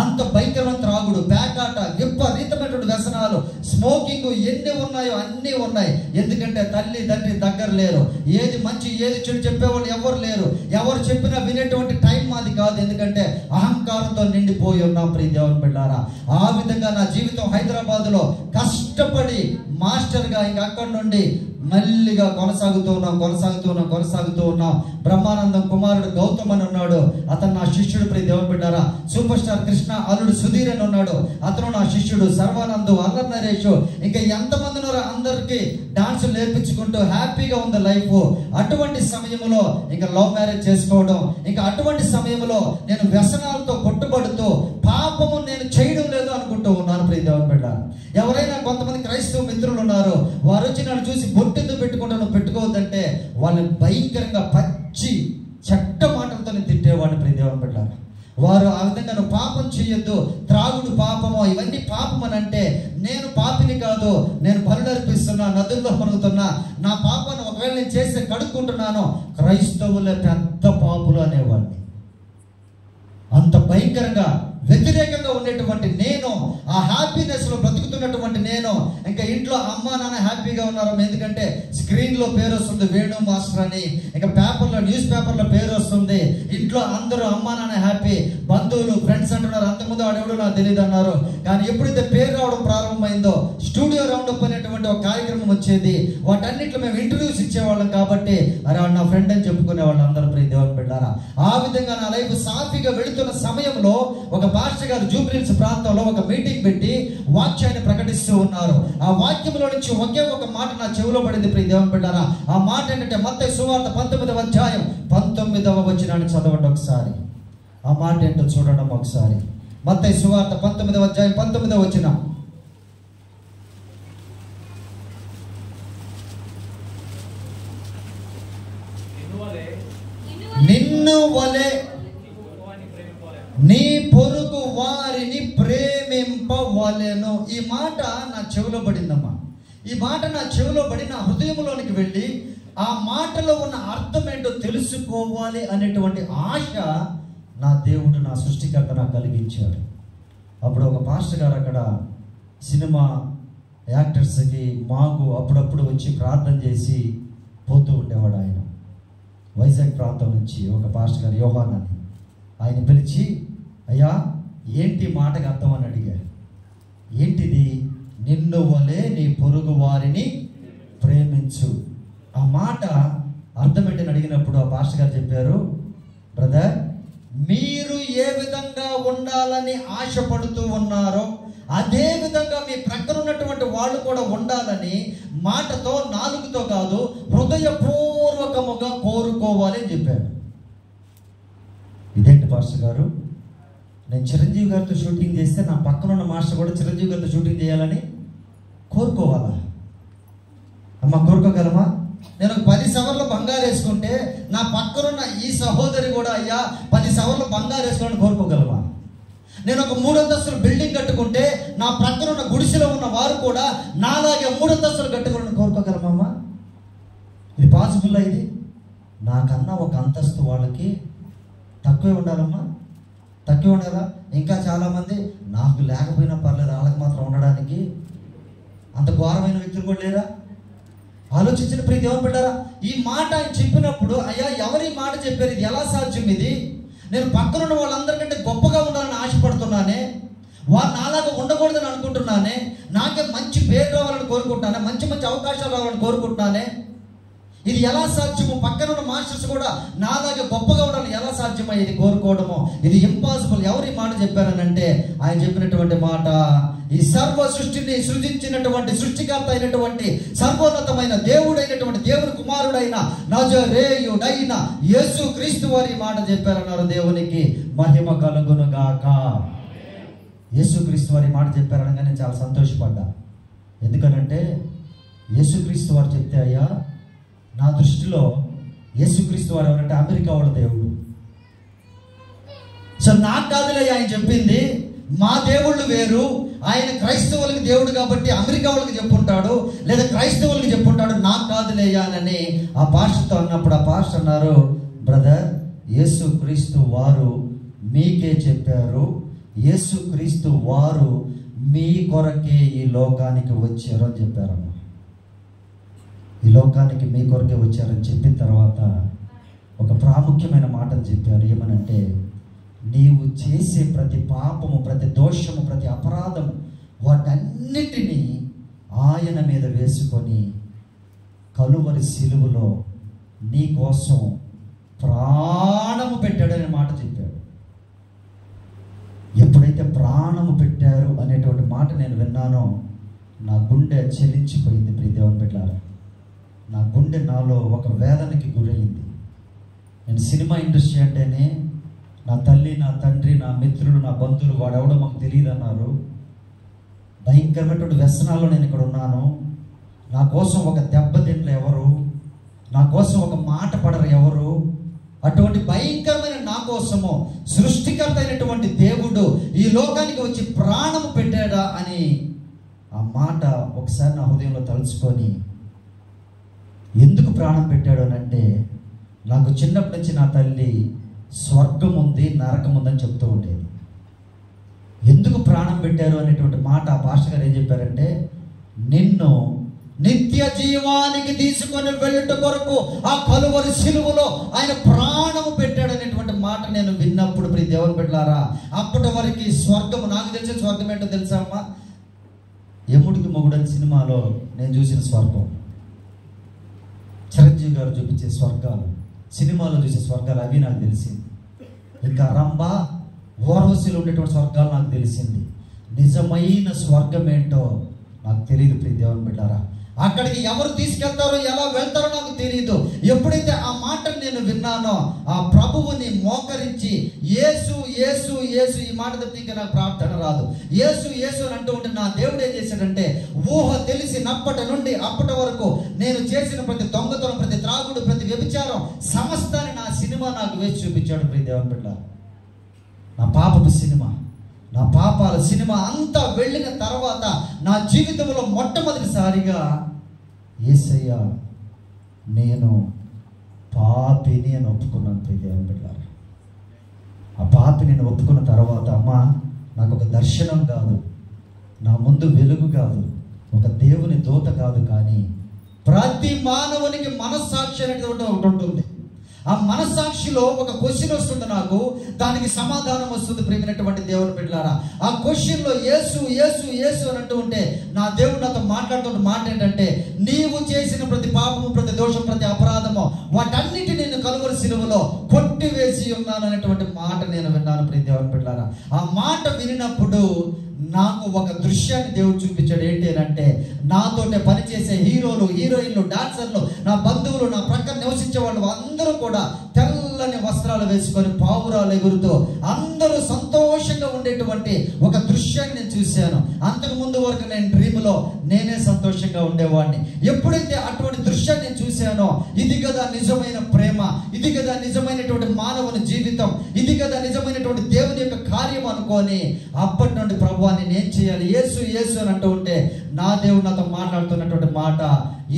అంత భయంకరమైన త్రాగుడు, పేకాట, విపరీతమైనటువంటి వ్యసనాలు, స్మోకింగ్, ఎన్ని ఉన్నాయో అన్నీ ఉన్నాయి. ఎందుకంటే తల్లి తండ్రి దగ్గర లేరు, ఏది మంచి ఏది చెడు చెప్పేవాళ్ళు ఎవరు లేరు, ఎవరు చెప్పినా వినేటువంటి టైం మాది కాదు. ఎందుకంటే అహంకారంతో నిండిపోయి ఉన్నాం ప్రియ దేవుని బిడ్డారా. ఆ విధంగా నా జీవితం హైదరాబాద్లో కష్టపడి మాస్టర్గా ఇంకా అక్కడి నుండి మల్లిగా కొనసాగుతూ ఉన్నాం. బ్రహ్మానందం కుమారుడు గౌతమ్ అని ఉన్నాడు, అతను నా శిష్యుడు ప్రియ దేవుని బిడ్డారా. సూపర్ స్టార్ కృష్ణ అల్లుడు సుధీర్ అని ఉన్నాడు, అతను నా శిష్యుడు. సర్వానంద్, అల్లర్ నరేష్, ఇంకా ఎంతమంది ఉన్నారో అందరికీ డాన్స్ నేర్పించుకుంటూ హ్యాపీగా ఉంది లైఫ్. అటువంటి సమయంలో ఇంకా లవ్ మ్యారేజ్ చేసుకోవడం, ఇంకా అటువంటి సమయంలో నేను వ్యసనాలతో కొట్టుబడుతూ పాపము నేను చేయడం లేదు అనుకుంటూ ఉన్నాను ప్రియ దేవుని బిడ్డ. ఎవరైనా కొంతమంది క్రైస్తవ మిత్రులు ఉన్నారు, వారు వచ్చి నన్ను చూసి బొట్టెందుకు పెట్టుకుంటా, నువ్వు పెట్టుకోవద్దంటే వాళ్ళని భయంకరంగా పచ్చి చెడ్డ మాటలతో నేను తిట్టేవాడిని ప్రియ దేవుని బిడ్డ. వారు ఆ విధంగా నువ్వు పాపం చేయొద్దు, త్రాగుడు పాపము, ఇవన్నీ పాపం అని అంటే, నేను పాపిని కాదు, నేను బలులు అర్పిస్తున్నా, నదుల్లో మునుగుతున్నా, నా పాపాన్ని ఒకవేళ నేను చేస్తే కడుక్కుంటున్నాను, క్రైస్తవులే పెద్ద పాపులు అనేవాడిని. అంత భయంకరంగా వ్యతిరేకంగా ఉండేటువంటి నేను, ఆ హ్యాపీనెస్ లో బ్రతుకుతున్నటువంటి నేను, ఇంకా ఇంట్లో అమ్మ నాన్న హ్యాపీగా ఉన్నారు, ఎందుకంటే స్క్రీన్ లో పేరు వస్తుంది వేణు మాస్టర్ అని, ఇంకా పేపర్లో న్యూస్ పేపర్లో పేరు వస్తుంది, ఇంట్లో అందరూ అమ్మ నాన్న హ్యాపీ, బంధువులు ఫ్రెండ్స్ అంటున్నారు. అంతకుముందు వాడెవడో నాకు తెలియదు అన్నారు, కానీ ఎప్పుడైతే పేరు రావడం ప్రారంభమైందో, స్టూడియో రౌండ్ అప్ అనేటువంటి ఒక కార్యక్రమం వచ్చేది, వాటన్నిట్లో మేము ఇంటర్వ్యూస్ ఇచ్చేవాళ్ళం కాబట్టి అరే వాడు నా ఫ్రెండ్ అని చెప్పుకునే వాళ్ళు అందరూ ప్రియ దేవుని బిడ్డారా. ఆ విధంగా నా లైఫ్ సాఫీగా వెళుతున్న సమయంలో ఒక పాస్టర్ గారు జూబ్లీహిల్స్ ప్రాంతంలో ఒక మీటింగ్ పెట్టి వాక్యాన్ని ప్రకటిస్తూ ఉన్నారు. ఆ వాక్యంలో నుంచి ఒకే ఒక మాట నా చెవిలో పడింది ప్రియ దేవుని బిడ్డారా. ఆ మాట ఏంటంటే మత్తయి సువార్త 19వ అధ్యాయం 19వ వచనాన్ని చదవండి ఒకసారి. ఆ మాట ఏంటో చూడడం ఒకసారి. మత్తయి సువార్త 19వ అధ్యాయం 19వ వచనం. నిన్ను వలె నీ పొరుగు వారిని ప్రేమింపవలెను. ఈ మాట నా చెవిలో పడిందమ్మా. ఈ మాట నా చెవిలో పడి నా హృదయంలోనికి వెళ్ళి ఆ మాటలో ఉన్న అర్థం ఏంటో తెలుసుకోవాలి అనేటువంటి ఆశ నా దేవుడు, నా సృష్టికర్త నాకు కలిగించాడు. అప్పుడు ఒక పాస్టర్ గారు అక్కడ సినిమా యాక్టర్స్కి మాకు అప్పుడప్పుడు వచ్చి ప్రార్థన చేసి పోతూ ఉండేవాడు. ఆయన వైజాగ్ ప్రాంతం నుంచి ఒక పాస్టర్ గారు యోహాన్ అని, ఆయన పిలిచి అయ్యా ఏంటి మాటకు అర్థం అని అడిగారు. ఏంటిది? నిన్ను వలె నీ పొరుగు వారిని ప్రేమించు. ఆ మాట అర్థం ఏంటని అడిగినప్పుడు ఆ పాస్టర్ గారు చెప్పారు, బ్రదర్, మీరు ఏ విధంగా ఉండాలని ఆశపడుతూ ఉన్నారో అదే విధంగా మీ ప్రక్కన ఉన్నటువంటి వాళ్ళు కూడా ఉండాలని మాటతో, నాలుగుతో కాదు, హృదయపూర్వకముగా కోరుకోవాలి అని చెప్పాడు. ఇదేంటి పాస్టర్ గారు, నేను చిరంజీవి గారితో షూటింగ్ చేస్తే నా పక్కన ఉన్న మాస్టర్ కూడా చిరంజీవి గారితో షూటింగ్ చేయాలని కోరుకోవాలా? అమ్మ, కోరుకోగలమా? నేను ఒక 10 సవర్లు బంగారు వేసుకుంటే నా పక్కనున్న ఈ సహోదరి కూడా అయ్యా 10 సవర్లు బంగారు వేసుకోవాలని కోరుకోగలమా? నేను ఒక 3 అంతస్తులు బిల్డింగ్ కట్టుకుంటే నా ప్రక్కన ఉన్న గుడిసెలో ఉన్న వారు కూడా నాలాగే 3 అంతస్తులు కట్టుకోవాలని కోరుకోగలమమ్మా? ఇది పాసిబుల్? ఇది నాకన్నా ఒక అంతస్తు వాళ్ళకి తక్కువే ఉండాలమ్మా, తక్కువే ఉండాలా? ఇంకా చాలామంది నాకు లేకపోయినా పర్లేదు, వాళ్ళకి మాత్రం ఉండడానికి అంత ఘోరమైన వ్యక్తులు కూడా లేరా? ఆలోచించిన ప్రియ దేవుని బిడ్డలారా, ఈ మాట ఆయన చెప్పినప్పుడు అయ్యా ఎవరి మాట చెప్పారు, ఇది ఎలా సాధ్యం? ఇది నేను పక్కనున్న వాళ్ళందరికంటే గొప్పగా ఉండాలని ఆశపడుతున్నానే, వారు నాలాగా ఉండకూడదని అనుకుంటున్నానే, నాకే మంచి పేరు రావాలని కోరుకుంటున్నానే, మంచి మంచి అవకాశాలు రావాలని కోరుకుంటున్నానే, ఇది ఎలా సాధ్యము? పక్కన ఉన్న మాస్టర్స్ కూడా నాలాగే గొప్పగా ఉండాలని ఎలా సాధ్యమో ఇది కోరుకోవడము? ఇది ఇంపాసిబుల్. ఎవరి మాట చెప్పారనంటే ఆయన చెప్పినటువంటి మాట, ఈ సర్వ సృష్టిని సృజించినటువంటి సృష్టికర్త అయినటువంటి సర్వోన్నతమైన దేవుడైనటువంటి దేవుని కుమారుడైన నజరేయుడైన యేసు క్రీస్తు వారి మాట చెప్పారన్నారు. దేవునికి మహిమ కలుగునుగాక. యేసుక్రీస్తు వారి మాట చెప్పారనగానే నేను చాలా సంతోషపడ్డా. ఎందుకనంటే యేసుక్రీస్తు వారు చెప్తే, అయ్యా నా దృష్టిలో యేసుక్రీస్తు వారు ఎవరంటే అమెరికా వాళ్ళ దేవుడు. సో నాకు కాదులే ఆయన చెప్పింది, మా దేవుళ్ళు వేరు, ఆయన క్రైస్తవులకి దేవుడు కాబట్టి అమెరికా వాళ్ళకి చెప్పుంటాడు, లేదా క్రైస్తవులకి చెప్పుంటాడు, నాకు కాదులేయా అని ఆ పాస్టర్తో అన్నప్పుడు ఆ పాస్టర్ అన్నారు, బ్రదర్ యేసుక్రీస్తు వారు మీకే చెప్పారు, యేసుక్రీస్తు వారు మీ కొరకే ఈ లోకానికి వచ్చారు అని చెప్పారమ్మా. ఈ లోకానికి మీ కొరకే వచ్చారని చెప్పిన తర్వాత ఒక ప్రాముఖ్యమైన మాటను చెప్పారు. ఏమనంటే, నీవు చేసే ప్రతి పాపము, ప్రతి దోషము, ప్రతి అపరాధము వాటన్నిటినీ ఆయన మీద వేసుకొని కలువరి సిలువలో నీ కోసం ప్రాణము పెట్టాడనే మాట చెప్పాడు. ఎప్పుడైతే ప్రాణము పెట్టారు అనేటువంటి మాట నేను విన్నానో నా గుండె చెలించిపోయింది. ప్రియ దేవుని బిడ్డలారా, నా గుండె నాలో ఒక వేదనకి గురైంది. నేను సినిమా ఇండస్ట్రీ అంటేనే నా తల్లి, నా తండ్రి, నా మిత్రులు, నా బంధువులు వాడెవడో మాకు తెలియదు అన్నారు. భయంకరమైనటువంటి వ్యసనాల్లో నేను ఇక్కడ ఉన్నాను. నా కోసం ఒక దెబ్బతిండ్లు ఎవరు, నా కోసం ఒక మాట పడరు ఎవరు, అటువంటి భయంకరమైన నా కోసము సృష్టికర్త అయినటువంటి దేవుడు ఈ లోకానికి వచ్చి ప్రాణము పెట్టాడా అని ఆ మాట ఒకసారి నా హృదయంలో తలుచుకొని, ఎందుకు ప్రాణం పెట్టాడు అని అంటే, నాకు చిన్నప్పటి నుంచి నా తల్లి స్వర్గం ఉంది, నరకం ఉందని చెప్తూ ఉండేది. ఎందుకు ప్రాణం పెట్టారు అనేటువంటి మాట ఆ పాస్టర్ గారు ఏం చెప్పారంటే, నిన్ను నిత్య జీవానికి తీసుకొని వెళ్ళుట కొరకు ఆ కలువరి సిలువలో ఆయన ప్రాణము పెట్టాడు అనేటువంటి మాట నేను విన్నప్పుడు, ప్రియ దేవుని బిడ్డలారా, అప్పటి వరకు స్వర్గము, నాకు తెలిసిన స్వర్గం ఏంటో తెలుసా అమ్మా? యముడికి మొగుడు అనే సినిమాలో నేను చూసిన స్వర్గం, చిరంజీవి గారు చూపించే స్వర్గాలు, సినిమాలో చూసే స్వర్గాలు అవి నాకు తెలిసింది. ఇంకా రంభ, ఓర్వశిలో ఉండేటువంటి స్వర్గాలు నాకు తెలిసింది. నిజమైన స్వర్గం ఏంటో నాకు తెలియదు. ప్రియ దేవుని బిడ్డారా, అక్కడికి ఎవరు తీసుకెళ్తారో, ఎలా వెళ్తారో నాకు తెలియదు. ఎప్పుడైతే ఆ మాటను నేను విన్నానో ఆ ప్రభువుని మోకరించి యేసు యేసు యేసు, ఈ మాట తప్పితే ఇంకా నాకు ప్రార్థన రాదు. యేసు యేసు అని అంటూ ఉంటే నా దేవుడు ఏం చేశాడంటే, ఊహ తెలిసినప్పటి నుండి అప్పటి వరకు నేను చేసిన ప్రతి దొంగతనం, ప్రతి త్రాగుడు, ప్రతి వ్యభిచారం సమస్తాన్ని నా సినిమా నాకు వేసి చూపించాడు. ప్రియ దేవుని బిడ్డ, నా పాపపు సినిమా, నా పాపాల సినిమా అంతా వెళ్ళిన తర్వాత నా జీవితంలో మొట్టమొదటిసారిగా యేసయ్య నేను పాపిని అని ఒప్పుకున్నాను. ప్రియ దేవుని బిడ్డలారా, ఆ పాపి నేను ఒప్పుకున్న తర్వాత, అమ్మా నాకు ఒక దర్శనం కాదు, నా ముందు వెలుగు కాదు, ఒక దేవుని దూత కాదు, కానీ ప్రతి మానవునికి మనస్సాక్షి అనేటువంటి ఒకటి ఉంటుంది. ఆ మనస్సాక్షిలో ఒక క్వశ్చన్ వస్తుంది, నాకు దానికి సమాధానం వస్తుంది. ప్రియమైనటువంటి దేవుని బిడ్డలారా, ఆ క్వశ్చన్లో యేసు యేసు యేసు అని అంటూ ఉంటే నా దేవుడు నాతో మాట్లాడుతున్న మాట ఏంటంటే, నీవు చేసిన ప్రతి పాపము, ప్రతి దోషం, ప్రతి అపరాధము వాటన్నిటిని నేను కలువరి సిలువలో కొట్టి కొట్టివేసి ఉన్నాను అనేటువంటి మాట నేను విన్నాను ప్రియ దేవుని బిడ్డలారా. ఆ మాట వినినప్పుడు నాకు ఒక దృశ్యాన్ని దేవుడు చూపించాడు. ఏంటి అంటే, నాతోటే పనిచేసే హీరోలు, హీరోయిన్లు, డాన్సర్లు, నా బంధువులు, నా ప్రక్కన నివసించే వాళ్ళు అందరూ కూడా తెల్లని వస్త్రాలు వేసుకొని పావురాలు ఎగురుతూ అందరూ సంతోషంగా ఉండేటువంటి ఒక దృశ్యాన్ని నేను చూశాను. అంతకు ముందు వరకు నేను డ్రీమ్లో నేనే సంతోషంగా ఉండేవాడిని. ఎప్పుడైతే అటువంటి దృశ్యాన్ని నేను చూశానో, ఇది కదా నిజమైన ప్రేమ, ఇది కదా నిజమైనటువంటి మానవుని జీవితం, ఇది కదా నిజమైనటువంటి దేవుని యొక్క కార్యం అనుకొని అప్పటి నుండి ప్రభువాన్ని నేను చేయాలి, యేసు యేసు అని అంటూ ఉంటే నా దేవుడు నాతో మాట్లాడుతున్నటువంటి మాట,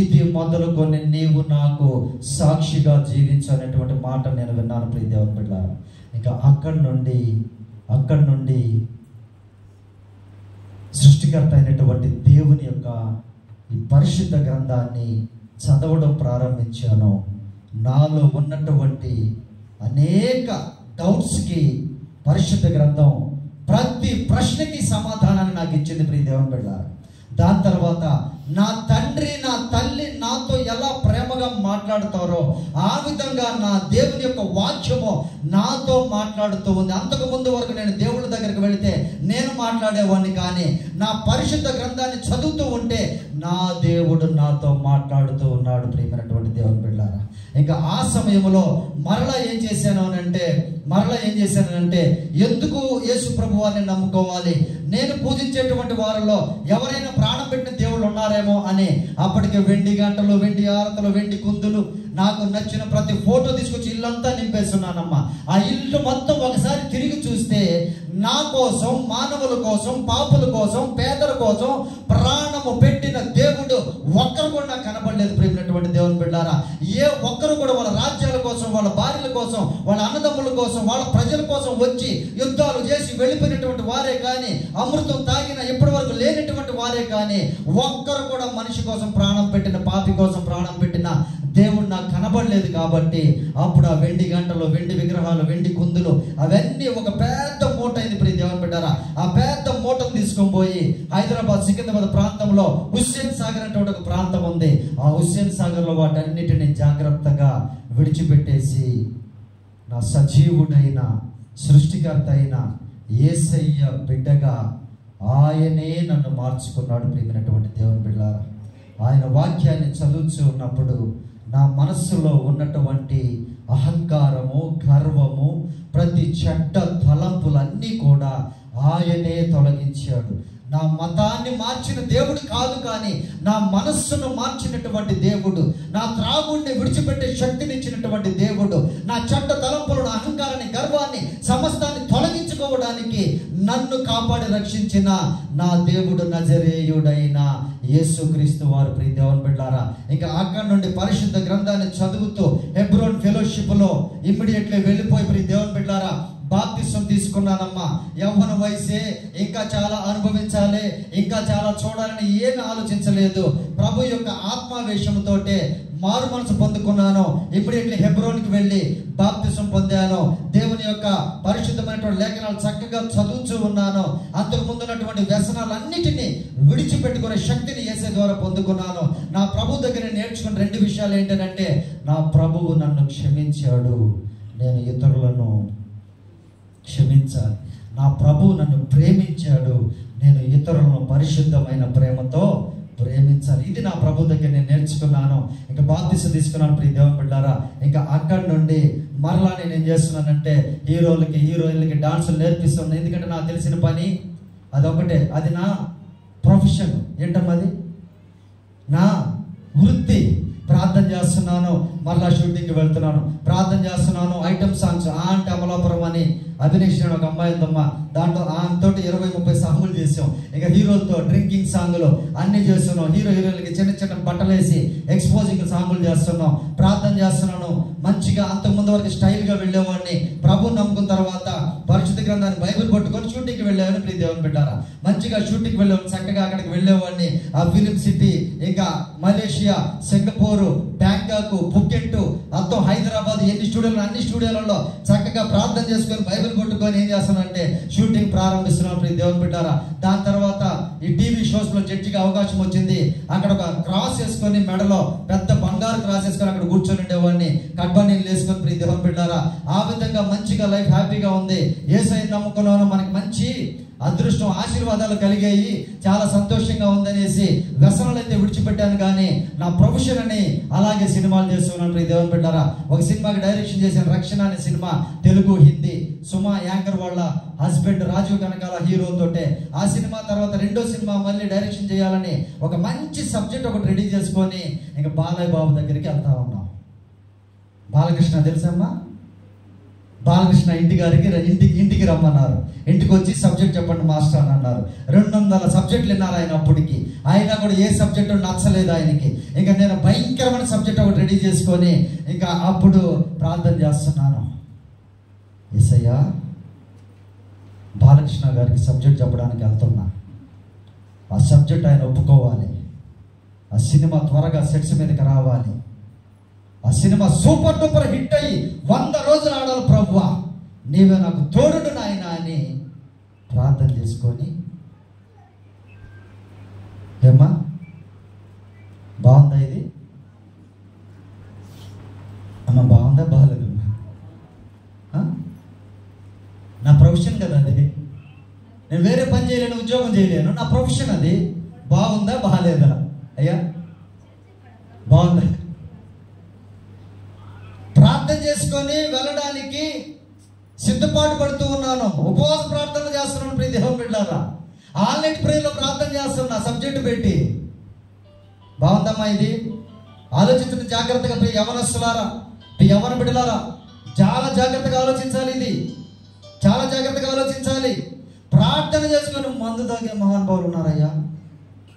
ఇది మొదలుకొని నీవు నాకు సాక్షిగా జీవించు అనేటువంటి మాట నేను విన్నాను ప్రియ దేవుని బిడ్డలారా. ఇంకా అక్కడి నుండి సృష్టికర్త అయినటువంటి దేవుని యొక్క ఈ పరిశుద్ధ గ్రంథాన్ని చదవడం ప్రారంభించాను. నాలో ఉన్నటువంటి అనేక డౌట్స్కి పరిశుద్ధ గ్రంథం ప్రతి ప్రశ్నకి సమాధానాన్ని నాకు ఇచ్చింది ప్రియ దేవుని బిడ్డలారా. దాని తర్వాత నా తండ్రి నా తల్లి నాతో ఎలా ప్రేమగా మాట్లాడుతారో ఆ విధంగా నా దేవుని యొక్క వాక్యము నాతో మాట్లాడుతూ ఉంది. అంతకు ముందు వరకు నేను దేవుడి దగ్గరికి వెళితే నేను మాట్లాడేవాడిని, కానీ నా పరిశుద్ధ గ్రంథాన్ని చదువుతూ ఉంటే నా దేవుడు నాతో మాట్లాడుతూ ఉన్నాడు ప్రియమైనటువంటి దేవుని బిడ్డలారా. ఇంకా ఆ సమయంలో మరలా ఏం చేశానంటే ఎందుకు యేసు ప్రభు వారిని నమ్ముకోవాలి, నేను పూజించేటువంటి వారిలో ఎవరైనా ప్రాణం పెట్టిన దేవుళ్ళు ఉన్నారేమో అని అప్పటికే వెండి గంటలు, వెండి ఆరతలు, వెండి కుందులు, నాకు నచ్చిన ప్రతి ఫోటో తీసుకొచ్చి ఇల్లంతా నింపేస్తున్నానమ్మా. ఆ ఇల్లు మొత్తం ఒకసారి తిరిగి చూస్తే నా కోసం, మానవుల కోసం, పాపుల కోసం, పేదల కోసం ప్రాణము పెట్టిన దేవుడు ఒక్కరు కూడా నాకు కనపడలేదు ప్రియమైనటువంటి దేవుని బిడ్డారా. ఏ ఒక్కరు కూడా వాళ్ళ రాజ్యాల కోసం, వాళ్ళ భార్యల కోసం, వాళ్ళ అన్నదమ్ముల కోసం, వాళ్ళ ప్రజల కోసం వచ్చి యుద్ధాలు చేసి వెళ్ళిపోయినటువంటి వారే కానీ, అమృతం తాగిన ఇప్పటి వరకు లేనటువంటి వారే కానీ, ఒక్కరు కూడా మనిషి కోసం ప్రాణం పెట్టిన, పాపి కోసం ప్రాణం పెట్టిన దేవుడు నాకు కనబడలేదు. కాబట్టి అప్పుడు ఆ వెండి గంటలు, వెండి విగ్రహాలు, వెండి కుందులు అవన్నీ ఒక పెద్ద మూట అయింది ప్రియ దేవుని బిడ్డారా. ఆ పెద్ద మూటను తీసుకొని పోయి హైదరాబాద్, సికింద్రాబాద్ ప్రాంతంలో హుస్సేన్ సాగర్ అంటే ఒక ప్రాంతం ఉంది. ఆ హుస్సేన్ సాగర్లో వాటన్నిటిని జాగ్రత్తగా విడిచిపెట్టేసి నా సజీవుడైన సృష్టికర్త అయిన యేసయ్య బిడ్డగా ఆయనే నన్ను మార్చుకున్నాడు ప్రియమైనటువంటి దేవుని బిడ్డలారా. ఆయన వాక్యాన్ని చదువుతూ ఉన్నప్పుడు నా మనస్సులో ఉన్నటువంటి అహంకారము, గర్వము, ప్రతి చెడ్డ తలంపులన్నీ కూడా ఆయనే తొలగించాడు. నా మతాన్ని మార్చిన దేవుడు కాదు, కానీ నా మనస్సును మార్చినటువంటి దేవుడు, నా త్రాగుడిని విడిచిపెట్టే శక్తినిచ్చినటువంటి దేవుడు, నా చెడ్డ తలంపులను, అహంకారాన్ని, గర్వాన్ని, సమస్తాన్ని తొలగించుకోవడానికి నన్ను కాపాడి రక్షించిన నా దేవుడు నజరేయుడైన యేసుక్రీస్తు వారు ప్రియ దేవుని బిడ్డలారా. ఇంకా అక్కడి నుండి పరిశుద్ధ గ్రంథాన్ని చదువుతూ హెబ్రోన్ ఫెలోషిప్లో ఇమ్మీడియట్లీ వెళ్ళిపోయి ప్రియ దేవుని బిడ్డలారా బాప్తిసం తీసుకున్నానమ్మా. యవ్వన వయసే, ఇంకా చాలా అనుభవించాలి, ఇంకా చాలా చూడాలని ఏమి ఆలోచించలేదు. ప్రభు యొక్క ఆత్మావేశంతోటే మారు మనసు పొందుకున్నాను. ఇమ్మీడియట్లీ హెబ్రోన్కి వెళ్ళి బాప్తిసం పొందాను. దేవుని యొక్క పరిశుద్ధమైనటువంటి లేఖనాలు చక్కగా చదువుతూ ఉన్నాను. అంతకు ముందున్నటువంటి వ్యసనాలన్నిటినీ విడిచిపెట్టుకునే శక్తిని యేసే ద్వారా పొందుకున్నాను. నా ప్రభు దగ్గర నేర్చుకున్న రెండు విషయాలు ఏంటంటే, నా ప్రభువు నన్ను క్షమించాడు, నేను ఇతరులను క్షమించాలి. నా ప్రభువు నన్ను ప్రేమించాడు, నేను ఇతరులను పరిశుద్ధమైన ప్రేమతో ప్రేమించాలి. ఇది నా ప్రభు దగ్గర నేను నేర్చుకున్నాను. ఇంకా బాప్తిసం తీసుకున్నాను ప్రియ దేవుని బిడ్డలారా. ఇంకా అక్కడి నుండి మరలా నేను ఏం చేస్తున్నానంటే హీరోలకి, హీరోయిన్లకి డాన్సులు నేర్పిస్తున్నాను. ఎందుకంటే నాకు తెలిసిన పని అదొకటే, అది నా ప్రొఫెషన్. ఏంటమ్మది? నా వృత్తి. ప్రార్థన చేస్తున్నాను, మరలా షూటింగ్కి వెళ్తున్నాను, ప్రార్థన చేస్తున్నాను. ఐటమ్ సాంగ్స్ అంటే అమలాపురం అని అభినేషన్ ఒక అమ్మాయి ఉందమ్మా, దాంట్లో ఆమెతో 20-30 సాంగులు చేసాం. ఇంకా హీరోలతో డ్రింకింగ్ సాంగులు అన్ని చేస్తున్నాం. హీరోయిన్లకి చిన్న చిన్న బట్టలు వేసి ఎక్స్పోజింగ్ సాంగులు చేస్తున్నాం. ప్రార్థన చేస్తున్నాను మంచిగా. అంతకుముందు వరకు స్టైల్గా వెళ్ళేవాడిని. ప్రభు నమ్ముకున్న తర్వాత పరిశుద్ధ గ్రంథాన్ని బైబిల్ పట్టుకొని షూటింగ్కి వెళ్ళేవాడిని ప్రియ దేవుని బిడ్డారా. మంచిగా షూటింగ్కి వెళ్ళేవాడిని, చక్కగా అక్కడికి వెళ్ళేవాడిని. ఆ ఫిలిం సిటీ, ఇంకా మలేషియా, సింగపూరు, బ్యాంకాక్, పుకెట్, మొత్తం హైదరాబాద్, ఎన్ని స్టూడియోలు, అన్ని స్టూడియోలలో చక్కగా ప్రార్థన చేసుకొని బైబిల్ కొట్టుకొని ఏం చేస్తానంటే షూటింగ్ ప్రారంభిస్తున్నాను ప్రియ దేవుని బిడ్డారా. దాని తర్వాత ఈ టీవీ షోస్ లో జడ్జిగా అవకాశం వచ్చింది. అక్కడ ఒక క్రాస్ వేసుకొని మెడలో పెద్ద బండ బంగారు రాసేసుకొని అక్కడ కూర్చొని ఉండేవాడిని, కడ్బన్నీళ్ళు వేసుకొని ప్రియ దేవుని బిడ్డారా. ఆ విధంగా మంచిగా లైఫ్ హ్యాపీగా ఉంది. యేసయ్యను నమ్ముకున్నాను, మనకి మంచి అదృష్టం ఆశీర్వాదాలు కలిగాయి, చాలా సంతోషంగా ఉందనేసి వ్యసనాలు అయితే విడిచిపెట్టాను. కానీ నా ప్రొఫెషన్ అని అలాగే సినిమాలు చేస్తున్నాను ప్రియ దేవుని బిడ్డారా. ఒక సినిమాకి డైరెక్షన్ చేశాను, రక్షణ అనే సినిమా, తెలుగు హిందీ. సుమా యాంకర్ వాళ్ళ హస్బెండ్ రాజీవ్ కనకాల హీరోతోటే. ఆ సినిమా తర్వాత రెండో సినిమా మళ్ళీ డైరెక్షన్ చేయాలని ఒక మంచి సబ్జెక్ట్ ఒకటి రెడీ చేసుకొని ఇంకా బాలయ్య బాబు దగ్గరికి వెళ్తా ఉన్నాం. బాలకృష్ణ తెలుసమ్మా, బాలకృష్ణ ఇంటికి రమ్మన్నారు. ఇంటికి వచ్చి సబ్జెక్ట్ చెప్పండి మాస్టర్ అని అన్నారు. 200 సబ్జెక్టులు విన్నారు ఆయన అప్పటికి. అయినా కూడా ఏ సబ్జెక్టు నచ్చలేదు ఆయనకి. ఇంకా నేను భయంకరమైన సబ్జెక్ట్ ఒకటి రెడీ చేసుకొని ఇంకా అప్పుడు ప్రార్థన చేస్తున్నాను. యేసయ్యా, బాలకృష్ణ గారికి సబ్జెక్ట్ చెప్పడానికి వెళ్తున్నా. ఆ సబ్జెక్ట్ ఆయన ఒప్పుకోవాలి. ఆ సినిమా త్వరగా సెట్స్ మీదకి రావాలి. ఆ సినిమా సూపర్ డూపర్ హిట్ అయ్యి 100 రోజులు ఆడాలి ప్రభువా, నీవే నాకు తోడుడు నాయన అని ప్రార్థన చేసుకొని, ఏమ్మా బాగుందా ఇది? అమ్మ బాగుందా బాగాలేదు? నా ప్రొఫెషన్ కదా అది. నేను వేరే పని చేయలేను, ఉద్యోగం చేయలేను, నా ప్రొఫెషన్ అది. బాగుందా బాగాలేదా? అయ్యా బాగుందా? ప్రార్థన చేసుకొని వెళ్ళడానికి సిద్ధపాటు పడుతూ ఉన్నాను. ఉపవాస ప్రార్థన చేస్తున్నాను ప్రియ దేవుని బిడ్డలారా. ఆల్రెడీ ప్రేయర్లో ప్రార్థన చేస్తున్నా సబ్జెక్టు పెట్టి. బాగుందమ్మా ఇది? ఆలోచించండి జాగ్రత్తగా ప్రియ యవనస్తులారా, ప్రియ యవన బిడ్డలారా, చాలా జాగ్రత్తగా ఆలోచించాలి. ఇది చాలా జాగ్రత్తగా ఆలోచించాలి. ప్రార్థన చేసుకొని మందు తాగే మహానుభావులు ఉన్నారయ్యా,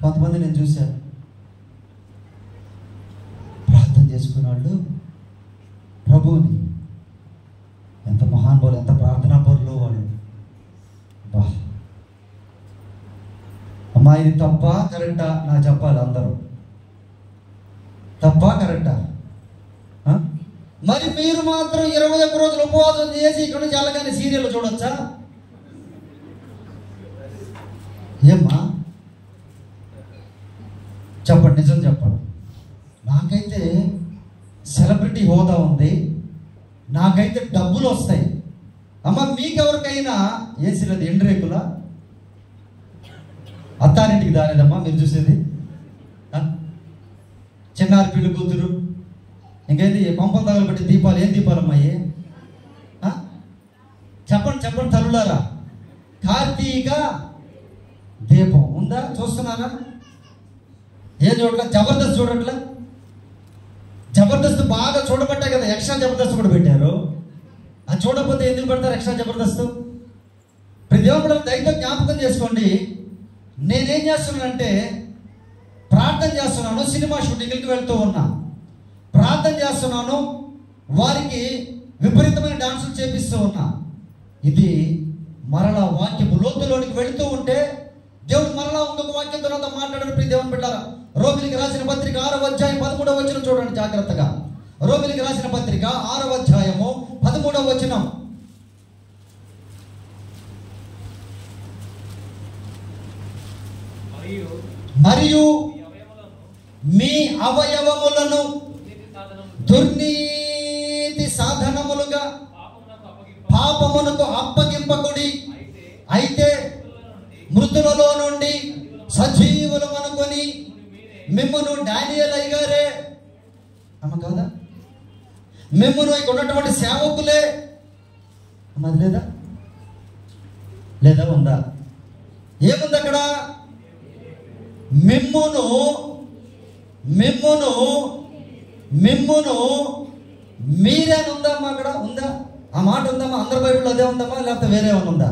కొంతమంది నేను చూశాను. ప్రార్థన చేసుకున్నాళ్ళు ప్రభువుని, ఎంత మహానుభావులు, ఎంత ప్రార్థనా పరులు వాళ్ళు. బా అమ్మా, ఇది తప్పా కరెక్టా నాకు చెప్పాలి అందరూ. తప్పా కరెక్టా? మరి మీరు మాత్రం 21 రోజులు ఉపవాసం చేసి ఇక్కడ నుంచి వెళ్ళగానే సీరియల్ చూడొచ్చా? ఏమ్మా చెప్పండి, నిజం చెప్పండి. నాకైతే సెలబ్రిటీ హోదా ఉంది, నాకైతే డబ్బులు వస్తాయి. అమ్మ మీకెవరికైనా ఏసీలది ఎండ్రేకులా? అత్తారింటికి దానేదమ్మా మీరు చూసేది? చిన్నారి పిల్లి కూతురు, ఇంకైతే పంపం తగలబెట్టి దీపాలు. ఏం దీపాలమ్మాయి? చెప్పండి చెప్పండి తల్లులారా. కార్తీక దీపం ఉందా? చూస్తున్నారా? ఏం చూడట్లా? జబర్దస్త్ చూడట్లా? జబర్దస్త్ బాగా చూడబట్టే కదా ఎక్స్ట్రా జబర్దస్త్ కూడా పెట్టారు. అది చూడకపోతే ఎందుకు పెడతారు ఎక్స్ట్రా జబర్దస్త్? ప్రతి దేవుడు దయతో జ్ఞాపకం చేసుకోండి. నేనేం చేస్తున్నానంటే ప్రార్థన చేస్తున్నాను, సినిమా షూటింగ్కి వెళ్తూ ఉన్నా, ప్రార్థన చేస్తున్నాను, వారికి విపరీతమైన డాన్సులు చేపిస్తూ ఉన్నా. ఇది మరలా వాక్యపు లోతులోనికి వెళుతూ ఉంటే దేవుడు మరలా ఇంకొక వాక్యం తర్వాత మాట్లాడని ప్రియ దేవుని బిడ్డలారా. రోమిలికి రాసిన పత్రిక 6వ అధ్యాయం 13వ వచనం చూడండి జాగ్రత్తగా. రోమిలికి రాసిన పత్రిక 6వ అధ్యాయము 13వ వచనం. మరియు మీ అవయవములను దుర్నీతి సాధనములుగా పాపమునకు అప్పగింపకుడి, అయితే మృతులలో నుండి సజీవులు అనుకొని మిమ్మును డానియేల్ అయ్యారే అమ్మ కాదా, మిమ్మును ఇక్కడ ఉన్నటువంటి సేవకులే అమ్మది లేదా? లేదా ఉందా? ఏముంది అక్కడ? మిమ్మును మిమ్మును మిమ్మును మీరేని ఉందమ్మా? అక్కడ ఉందా? ఆ మాట ఉందమ్మా? అందరి బైబిల్లో అదే ఉందమ్మా లేకపోతే వేరే ఏమైనా ఉందా?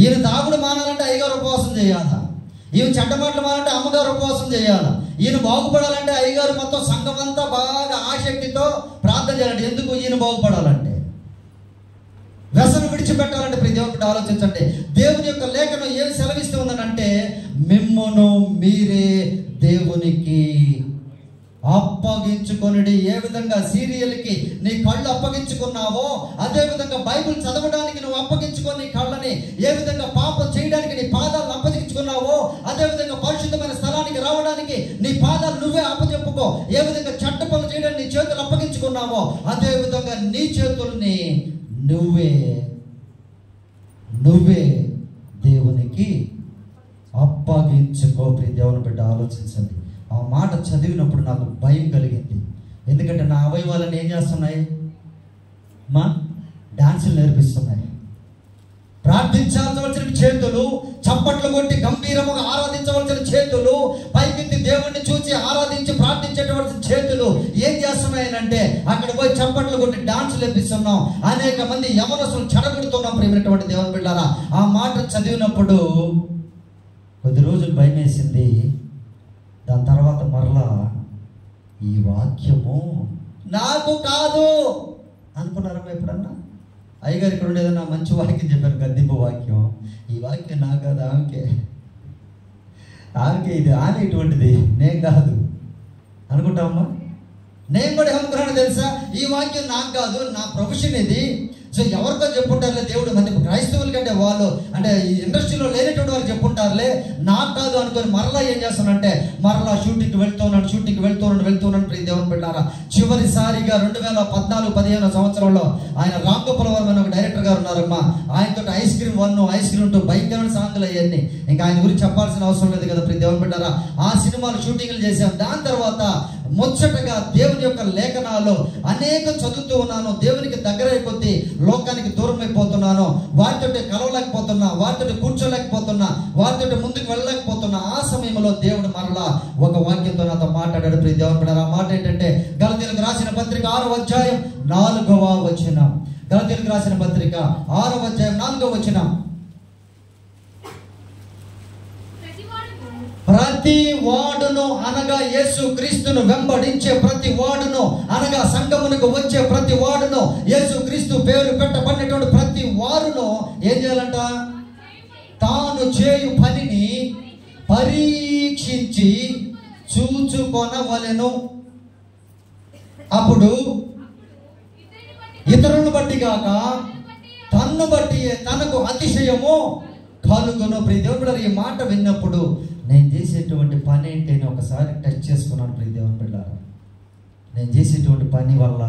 ఈయన తాగుడు మానాలంటే అయ్యగారు ఉపవాసం చేయాలా, ఈయన చెడ్డ మాటలు మానాలంటే అమ్మగారు ఉపవాసం చేయాలా, ఈయన బాగుపడాలంటే అయ్యగారు మొత్తం సంఘం అంతా బాగా ఆసక్తితో ప్రార్థన చేయాలంటే. ఎందుకు? ఈయన బాగుపడాలంటే. వ్యసనం విడిచిపెట్టాలంటే ప్రతి దేవుడు ఆలోచించండి. దేవుని యొక్క లేఖనం ఏమి సెలవిస్తూ ఉందనంటే మిమ్మును మీరే దేవునికి అప్పగించుకొనుడి. ఏ విధంగా సీరియల్కి నీ కళ్ళు అప్పగించుకున్నావో అదే విధంగా బైబిల్ చదవడానికి నువ్వు అప్పగించుకొని నీ కళ్ళని, ఏ విధంగా పాపం చేయడానికి నీ పాదాలను అప్పగించుకున్నావో అదే విధంగా పరిశుద్ధమైన స్థలాన్ని మందిరానికి రావడానికి నీ పాదాలు నువ్వే అప్పచెప్పుకో. ఏ విధంగా చెడ్డ పనులు చేయడానికి నీ చేతులు అప్పగించుకున్నావో అదే విధంగా నీ చేతుల్ని నువ్వే దేవునికి అప్పగించుకో. ప్రియ దేవుని బిడ్డ, ఆలోచించండి. ఆ మాట చదివినప్పుడు నాకు భయం కలిగింది. ఎందుకంటే నా అవయవాలను ఏం చేస్తున్నాయి? డాన్సులు నేర్పిస్తున్నాయి. ప్రార్థించాల్సిన చేతులు, చప్పట్లు కొట్టి గంభీరముగా ఆరాధించవలసిన చేతులు, పైకెత్తి దేవుణ్ణి చూసి ఆరాధించి ప్రార్థించేటవలసిన చేతులు ఏం చేస్తున్నాయనంటే అక్కడ పోయి చప్పట్లు కొట్టి డాన్సులు నేర్పిస్తున్నాం. అనేక మంది యవనస్తులు చెడగొడుతున్నాం. ప్రియమైనటువంటి దేవుని బిడ్డారా, ఆ మాట చదివినప్పుడు కొద్ది రోజులు భయం వేసింది. దాని తర్వాత మరలా ఈ వాక్యము నాకు కాదు అనుకున్నారమ్మా ఎప్పుడన్నా? అయ్యగారు ఇక్కడ ఉండేదన్నా మంచి వాక్యం చెప్పారు, గద్దింపు వాక్యం. ఈ వాక్యం నాకు కాదు, ఆమెకే ఇది, ఆమె ఇటువంటిది, నేను కాదు అనుకుంటామమ్మా. నేను కూడా ఏమనుకున్నాను తెలుసా? ఈ వాక్యం నాకు కాదు, నా ప్రొఫెషన్ ఇది. సో ఎవరితో చెప్పుంటారులే దేవుడు, మంది క్రైస్తవుల కంటే వాళ్ళు అంటే ఈ ఇండస్ట్రీలో లేనటువంటి వాళ్ళు చెప్పుంటారులే, నాకు కాదు అనుకొని మరలా ఏం చేస్తానంటే మరలా షూటింగ్కి వెళ్తున్నాను. ప్రియ దేవుని బిడ్డారా, చివరిసారిగా 2014-15 సంవత్సరంలో ఆయన రాంగోపాలవరం అనే ఒక డైరెక్టర్ గారు ఉన్నారమ్మా. ఆయనతో ఐస్ క్రీమ్ 1, ఐస్ క్రీమ్ 2 భయంకరమైన సాంగులు అవన్నీ ఇంకా ఆయన గురించి చెప్పాల్సిన అవసరం లేదు కదా. ప్రియ దేవుని బిడ్డారా, ఆ సినిమాలు షూటింగ్లు చేశాం. దాని తర్వాత ముచ్చటగా దేవుని యొక్క లేఖనాలు అనేకం చదువుతూ ఉన్నాను. దేవునికి దగ్గర అయిపోద్ది, లోకానికి దూరం అయిపోతున్నాను. వాటితో కలవలేకపోతున్నా, వాటితో కూర్చోలేకపోతున్నా, వాటితో ముందుకు వెళ్ళలేకపోతున్నా. ఆ సమయంలో దేవుడు మరలా ఒక వాక్యంతో నాతో మాట్లాడాడు. ప్రియ దేవుని బిడ్డలారా, ఆ మాట ఏంటంటే గలతీయులకు రాసిన పత్రిక 6వ అధ్యాయం 4వ వచనం. గలతీయులకు రాసిన పత్రిక 6వ అధ్యాయం 4వ వచనం. ప్రతి వాడును అనగా యేసు క్రీస్తును వెంబడించే ప్రతి వాడును అనగా సంఘమునకు వచ్చే ప్రతి వాడును, యేసు క్రీస్తు పేరు పెట్టబడినటువంటి ప్రతి వారును ఏం చేయాలంట? తాను చేయు పనిని పరీక్షించి చూచుకొనవలెను. అప్పుడు ఇతరులను బట్టి కాక తన్ను బట్టి తనకు అతిశయము కలుగును. ప్రియ దేవుడు, ఈ మాట విన్నప్పుడు నేను చేసేటువంటి పని ఏంటి అని ఒకసారి టచ్ చేసుకున్నాను. ప్రియ దేవుని బిడ్డలారా, నేను చేసేటువంటి పని వల్ల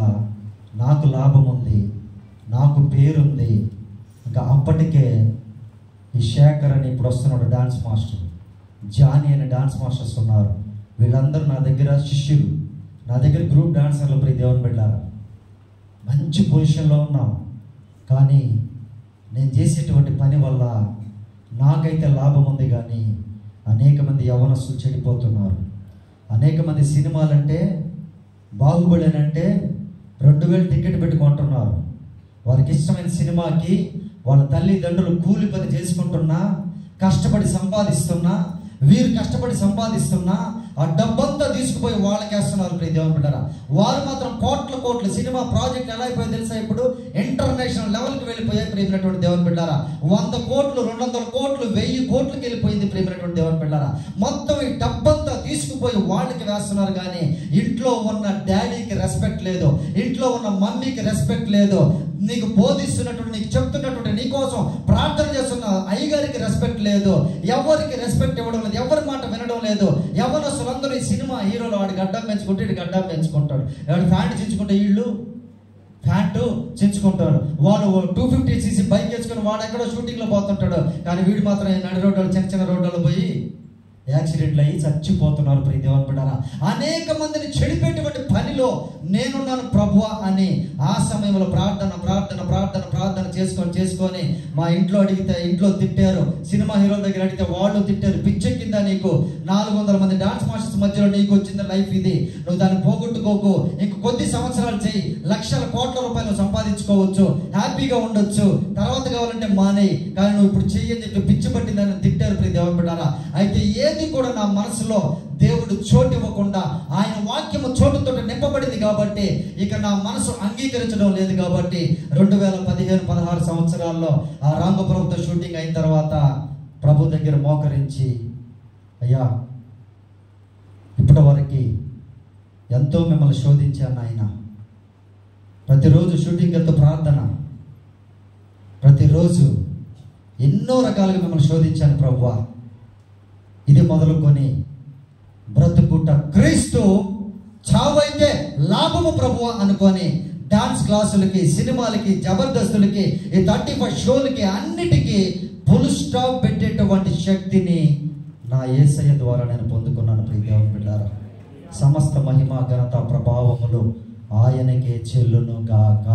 నాకు లాభం ఉంది, నాకు పేరుంది. ఇంకా అప్పటికే ఈ శేఖర్ అని ఇప్పుడు వస్తున్నాడు డాన్స్ మాస్టర్, జానీ అనే డాన్స్ మాస్టర్స్ ఉన్నారు. వీళ్ళందరూ నా దగ్గర శిష్యులు, నా దగ్గర గ్రూప్ డాన్సర్లు. ప్రియ దేవుని బిడ్డలారా, మంచి పొజిషన్లో ఉన్నాం. కానీ నేను చేసేటువంటి పని వల్ల నాకైతే లాభం ఉంది, కానీ అనేక మంది యవ్వనస్తులు చెడిపోతున్నారు. అనేక మంది సినిమాలంటే బాహుబలి అంటే 2000 టికెట్ పెట్టుకుంటున్నారు. వారికి ఇష్టమైన సినిమాకి వాళ్ళ తల్లిదండ్రులు కూలి పని చేసుకుంటున్నా, కష్టపడి సంపాదిస్తున్నా, వీరు కష్టపడి సంపాదిస్తున్నా ఆ డబ్బంతా తీసుకుపోయి వాళ్ళకేస్తున్నారు. ప్రియ దేవుని బిడ్డలారా, వారు మాత్రం కోట్ల సినిమా ప్రాజెక్ట్ ఎలా అయిపోయింది తెలుసా? ఇప్పుడు ఇంటర్నేషనల్ లెవెల్కి వెళ్ళిపోయాయి. ప్రియమైనటువంటి దేవుని బిడ్డలారా, 100 కోట్లు, 200 కోట్లు, 1000 కోట్లకి వెళ్ళిపోయింది. ప్రియమైనటువంటి దేవుని బిడ్డలారా, మొత్తం ఈ డబ్బంతా తీసుకుపోయి వాళ్ళకి వేస్తున్నారు. కానీ ఇంట్లో ఉన్న డాడీకి రెస్పెక్ట్ లేదు, ఇంట్లో ఉన్న మమ్మీకి రెస్పెక్ట్ లేదు, నీకు బోధిస్తున్నటువంటి, నీకు చెప్తున్నటువంటి, నీకోసం ప్రార్థన చేస్తున్న అయ్యగారికి రెస్పెక్ట్ లేదు, ఎవరికి రెస్పెక్ట్ ఇవ్వడం లేదు, ఎవరి మాట వినడం లేదు. ఎవరసలందరూ ఈ సినిమా హీరోలు వాడికి గడ్డం పెంచుకుంటే ఇటు గడ్డం పెంచుకుంటాడు, వాడు ప్యాంట్ చించుకుంటే వీళ్ళు ప్యాంటు చించుకుంటారు. వాడు 250cc బైక్ వేసుకుని వాడు ఎక్కడో షూటింగ్లో పోతుంటాడు. కానీ వీడు మాత్రం నడి రోడ్లు, చిన్న రోడ్లలో పోయి యాక్సిడెంట్లు అయ్యి చచ్చిపోతున్నారు. ప్రియ దేవుని బిడ్డలారా, అనేక మందిని చెడిపెట్టేటువంటి పనిలో నేనున్నాను ప్రభువా అని ఆ సమయంలో ప్రార్థన చేసుకొని మా ఇంట్లో అడిగితే ఇంట్లో తిట్టారు, సినిమా హీరోల దగ్గర అడిగితే వాళ్ళు తిట్టారు. పిచ్చెక్కిందా నీకు? 400 మంది డాన్స్ మాస్టర్స్ మధ్యలో నీకు వచ్చింది లైఫ్ ఇది, నువ్వు దాన్ని పోగొట్టుకోకు, ఇంక కొద్ది సంవత్సరాలు చేయి, లక్షల కోట్ల రూపాయలు సంపాదించుకోవచ్చు, హ్యాపీగా ఉండొచ్చు, తర్వాత కావాలంటే మానేయి, కానీ నువ్వు ఇప్పుడు చెయ్యని చెప్పి పిచ్చి పట్టిందని తిట్టారు. ప్రియ దేవుని బిడ్డలారా, అయితే ఏది కూడా నా మనసులో దేవుడు చోటు ఇవ్వకుండా ఆయన వాక్యము చోటుతో నింపబడింది కాబట్టి ఇక నా మనసు అంగీకరించడం లేదు. కాబట్టి 2015-16 సంవత్సరాల్లో ఆ రాంగోపాలవరంతో షూటింగ్ అయిన తర్వాత ప్రభు దగ్గర మోకరించి, అయ్యా ఇప్పటి వరకు ఎంతో మిమ్మల్ని శోధించాను ఆయన, ప్రతిరోజు షూటింగ్ ఎంతో ప్రార్థన, ప్రతిరోజు ఎన్నో రకాలుగా మిమ్మల్ని శోధించాను ప్రభువా. ఇది మొదలుకొని బ్రతుకుట క్రీస్తు, చావైతే లాభము ప్రభువా అనుకొని డాన్స్ క్లాసులకి, సినిమాలకి, జబర్దస్తులకి, ఈ 35 షోలకి అన్నిటికీ ఫుల్ స్టాప్ పెట్టేటువంటి శక్తిని నా యేసయ్య ద్వారా నేను పొందుకున్నాను. ప్రియ దేవుని బిడ్డలారా, సమస్త మహిమ ఘనత ప్రభావములు ఆయనకే చెల్లును గాక.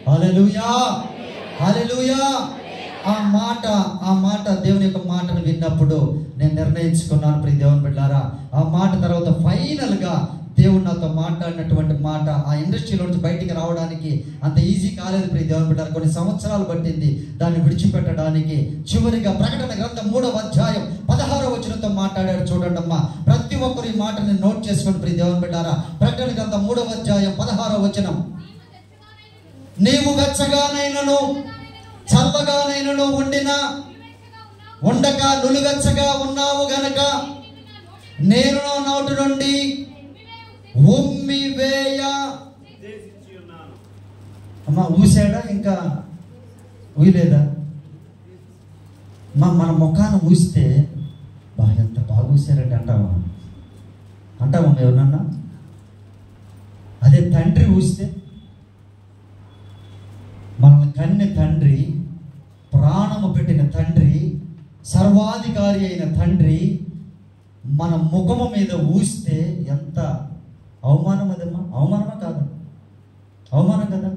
హల్లెలూయా, హల్లెలూయా. ఆ మాట దేవుని యొక్క మాటను విన్నప్పుడు నేను నిర్ణయించుకున్నాను. ప్రియ దేవుని బిడ్డలారా, ఆ మాట తర్వాత ఫైనల్గా దేవుడు నాతో మాట్లాడినటువంటి మాట, ఆ ఇండస్ట్రీలో నుంచి బయటికి రావడానికి అంత ఈజీ కాలేదు. ప్రియ దేవుని బిడ్డలారా, కొన్ని సంవత్సరాలు పట్టింది దాన్ని విడిచిపెట్టడానికి. చివరిగా ప్రకటన గ్రంథం 3వ అధ్యాయం 16వ వచనంతో మాట్లాడాడు. చూడండి అమ్మా, ప్రతి ఒక్కరు ఈ మాటని నోట్ చేసుకోండి. ప్రియ దేవుని బిడ్డలారా, ప్రకటన గ్రంథం 3వ అధ్యాయం 16వ వచనం. నీవు వెచ్చగానైనను చల్లగానైనను ఉండక నులువెచ్చగా ఉన్నావు గనక నేను నా నోటి నుండి ఉమ్మివేయ. అమ్మా, ఊసాడా? ఇంకా ఊయలేదా? మన ముఖాన్ని ఊస్తే ఎంత బాగా ఊసారండి అంటావా ఎవరన్నా? అదే తండ్రి ఊస్తే, మనల్ని కన్ని తండ్రి, ప్రాణము పెట్టిన తండ్రి, సర్వాధికారి అయిన తండ్రి మన ముఖము మీద ఊస్తే ఎంత అవమానం అదమ్మా! అవమానమా కాదా? అవమానం కదా.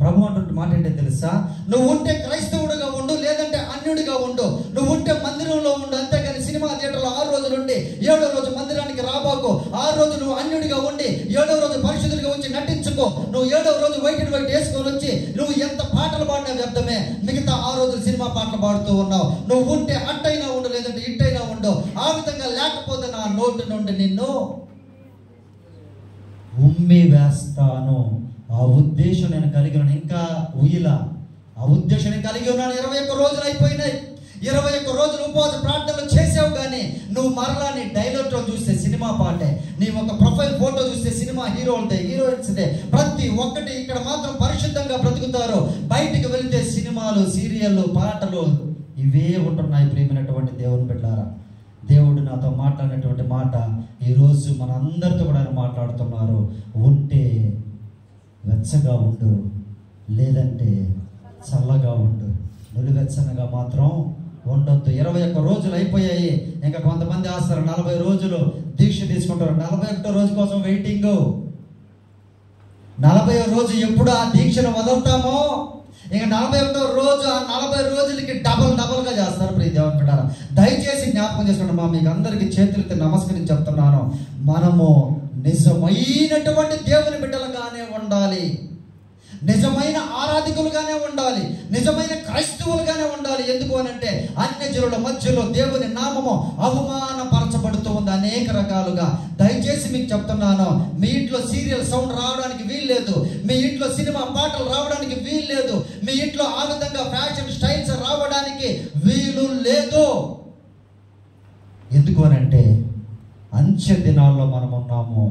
ప్రభు అంటున్న మాట ఏంటో తెలుసా? నువ్వు ఉంటే క్రైస్తవుడిగా ఉండు, లేదంటే అన్యుడిగా ఉండు. నువ్వు ఉంటే మందిరంలో ఉండు, అంతేగాని సినిమా థియేటర్లో 6 రోజులు ఉండి 7వ రోజు మందిరానికి రాబాకు. 6 రోజు నువ్వు అన్యుడిగా ఉండి 7వ రోజు పరిశుద్ధుడిగా వచ్చి నటించుకో. నువ్వు 7వ రోజు వైట్ అండ్ వైట్ వేసుకొని వచ్చి నువ్వు ఎంత పాటలు పాడినా వ్యర్థమే. మిగతా 6 రోజులు సినిమా పాటలు పాడుతూ ఉన్నావు. నువ్వు ఉంటే అట్టైనా ఉండు, లేదంటే ఇట్టైనా ఉండు. ఆ విధంగా లేకపోతే నా నోటి నుండి నిన్ను ఉమ్మి వేస్తాను. ఆ ఉద్దేశం నేను కలిగి ఉన్నాను. ఇంకా ఉయ్యిలా ఆ ఉద్దేశం నేను కలిగి ఉన్నాను. 21 రోజులు అయిపోయినాయి. 21 రోజులు ఉపవాస ప్రార్థనలు చేసావు, కానీ నువ్వు మరలా నీ డైలాగ్లో చూస్తే సినిమా పాటే, నీ ఒక ప్రొఫైల్ ఫోటో చూస్తే సినిమా హీరోలదే, హీరోయిన్స్దే, ప్రతి ఒక్కటి. ఇక్కడ మాత్రం పరిశుద్ధంగా బ్రతుకుతారు, బయటికి వెళితే సినిమాలు, సీరియళ్ళు, పాటలు ఇవే ఉంటున్నాయి. ప్రియమైనటువంటి దేవుని బిడ్డలారా, దేవుడు నాతో మాట్లాడినటువంటి మాట ఈరోజు మనందరితో కూడా ఆయన మాట్లాడుతున్నారు. ఉంటే వెచ్చగా ఉండు, లేదంటే చల్లగా ఉండు. నులివెచ్చనగా మాత్రం ఉండొద్దు. 21 రోజులు అయిపోయాయి. ఇంకా కొంతమంది ఆస్తారు 40 రోజులు దీక్ష తీసుకుంటారు. 41వ రోజు కోసం వెయిటింగ్. 40వ రోజు ఎప్పుడు ఆ దీక్షను వదులుతామో, ఇంకా 41వ రోజు ఆ 40 రోజులకి డబల్గా చేస్తారు. ప్రియ దేవుని బిడ్డలారా, దయచేసి జ్ఞాపకం చేసుకోండి. మీకు అందరికీ చేతులెత్తి నమస్కరించి చెప్తున్నాను, మనము నిజమైనటువంటి దేవుని బిడ్డలుగానే ఉండాలి, నిజమైన ఆరాధికులుగానే ఉండాలి, నిజమైన క్రైస్తవులుగానే ఉండాలి. ఎందుకు అనంటే అన్యజనుల మధ్యలో దేవుని నామము అవమానపరచబడుతూ ఉంది అనేక రకాలుగా. దయచేసి మీకు చెప్తున్నాను, మీ ఇంట్లో సీరియల్ సౌండ్ రావడానికి వీల్లేదు, మీ ఇంట్లో సినిమా పాటలు రావడానికి వీల్లేదు, మీ ఇంట్లో ఆ విధంగా ఫ్యాషన్ స్టైల్స్ రావడానికి వీలు లేదు. ఎందుకు అనంటే అంచె దినాల్లో మనం ఉన్నాము.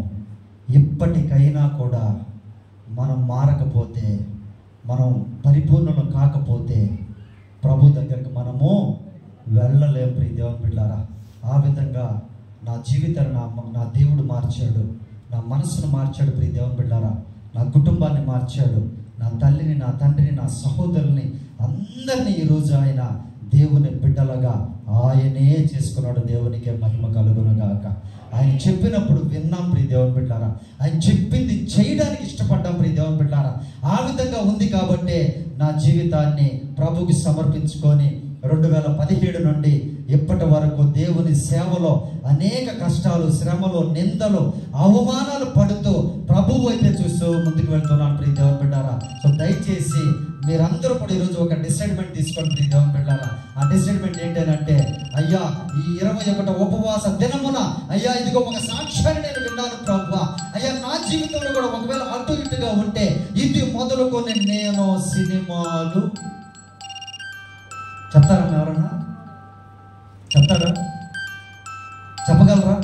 ఇప్పటికైనా కూడా మనం మారకపోతే, మనం పరిపూర్ణులు కాకపోతే ప్రభు దగ్గరికి మనము వెళ్ళలేం. ప్రియ దేవుని బిడ్డలారా, ఆ విధంగా నా జీవితాన్ని నా దేవుడు మార్చాడు, నా మనసును మార్చాడు. ప్రియ దేవుని బిడ్డలారా, నా కుటుంబాన్ని మార్చాడు, నా తల్లిని, నా తండ్రిని, నా సహోదరుని, అందరినీ ఈరోజు ఆయన దేవుని బిడ్డలుగా ఆయనే చేసుకున్నాడు. దేవునికే మహిమ కలుగునుగాక. ఆయన చెప్పినప్పుడు విన్నాం ప్రియ దేవుని బిడ్డలారా, ఆయన చెప్పింది చేయడానికి ఇష్టపడ్డాం ప్రియ దేవుని బిడ్డలారా. ఆ విధంగా ఉంది కాబట్టే నా జీవితాన్ని ప్రభుకి సమర్పించుకొని 2017 నుండి ఇప్పటి వరకు దేవుని సేవలో అనేక కష్టాలు, శ్రమలు, నిందలు, అవమానాలు పడుతూ ప్రభువు వైపే చూస్తూ ముందుకు వెళ్తున్నాను ప్రియ దేవుని బిడ్డలారా. సో దయచేసి మీరందరూ కూడా ఈరోజు ఒక డిసైడ్మెంట్ తీసుకోండి ప్రియ దేవుని బిడ్డలారా. ఆ డిసైడ్మెంట్ ఏంటంటే, అయ్యా ఈ 21 ఉపవాస దినమున అయ్యా ఇదిగో ఒక సాక్ష్యాన్ని నేను విన్నాను ప్రభువా. అయ్యా నా జీవితంలో కూడా ఒకవేళ అటు ఇటుగా ఉంటే ఇది మొదలుకొని నేను సినిమాలు చెప్తారా? ఎవరన్నా చెప్తారా? చెప్పగలరా?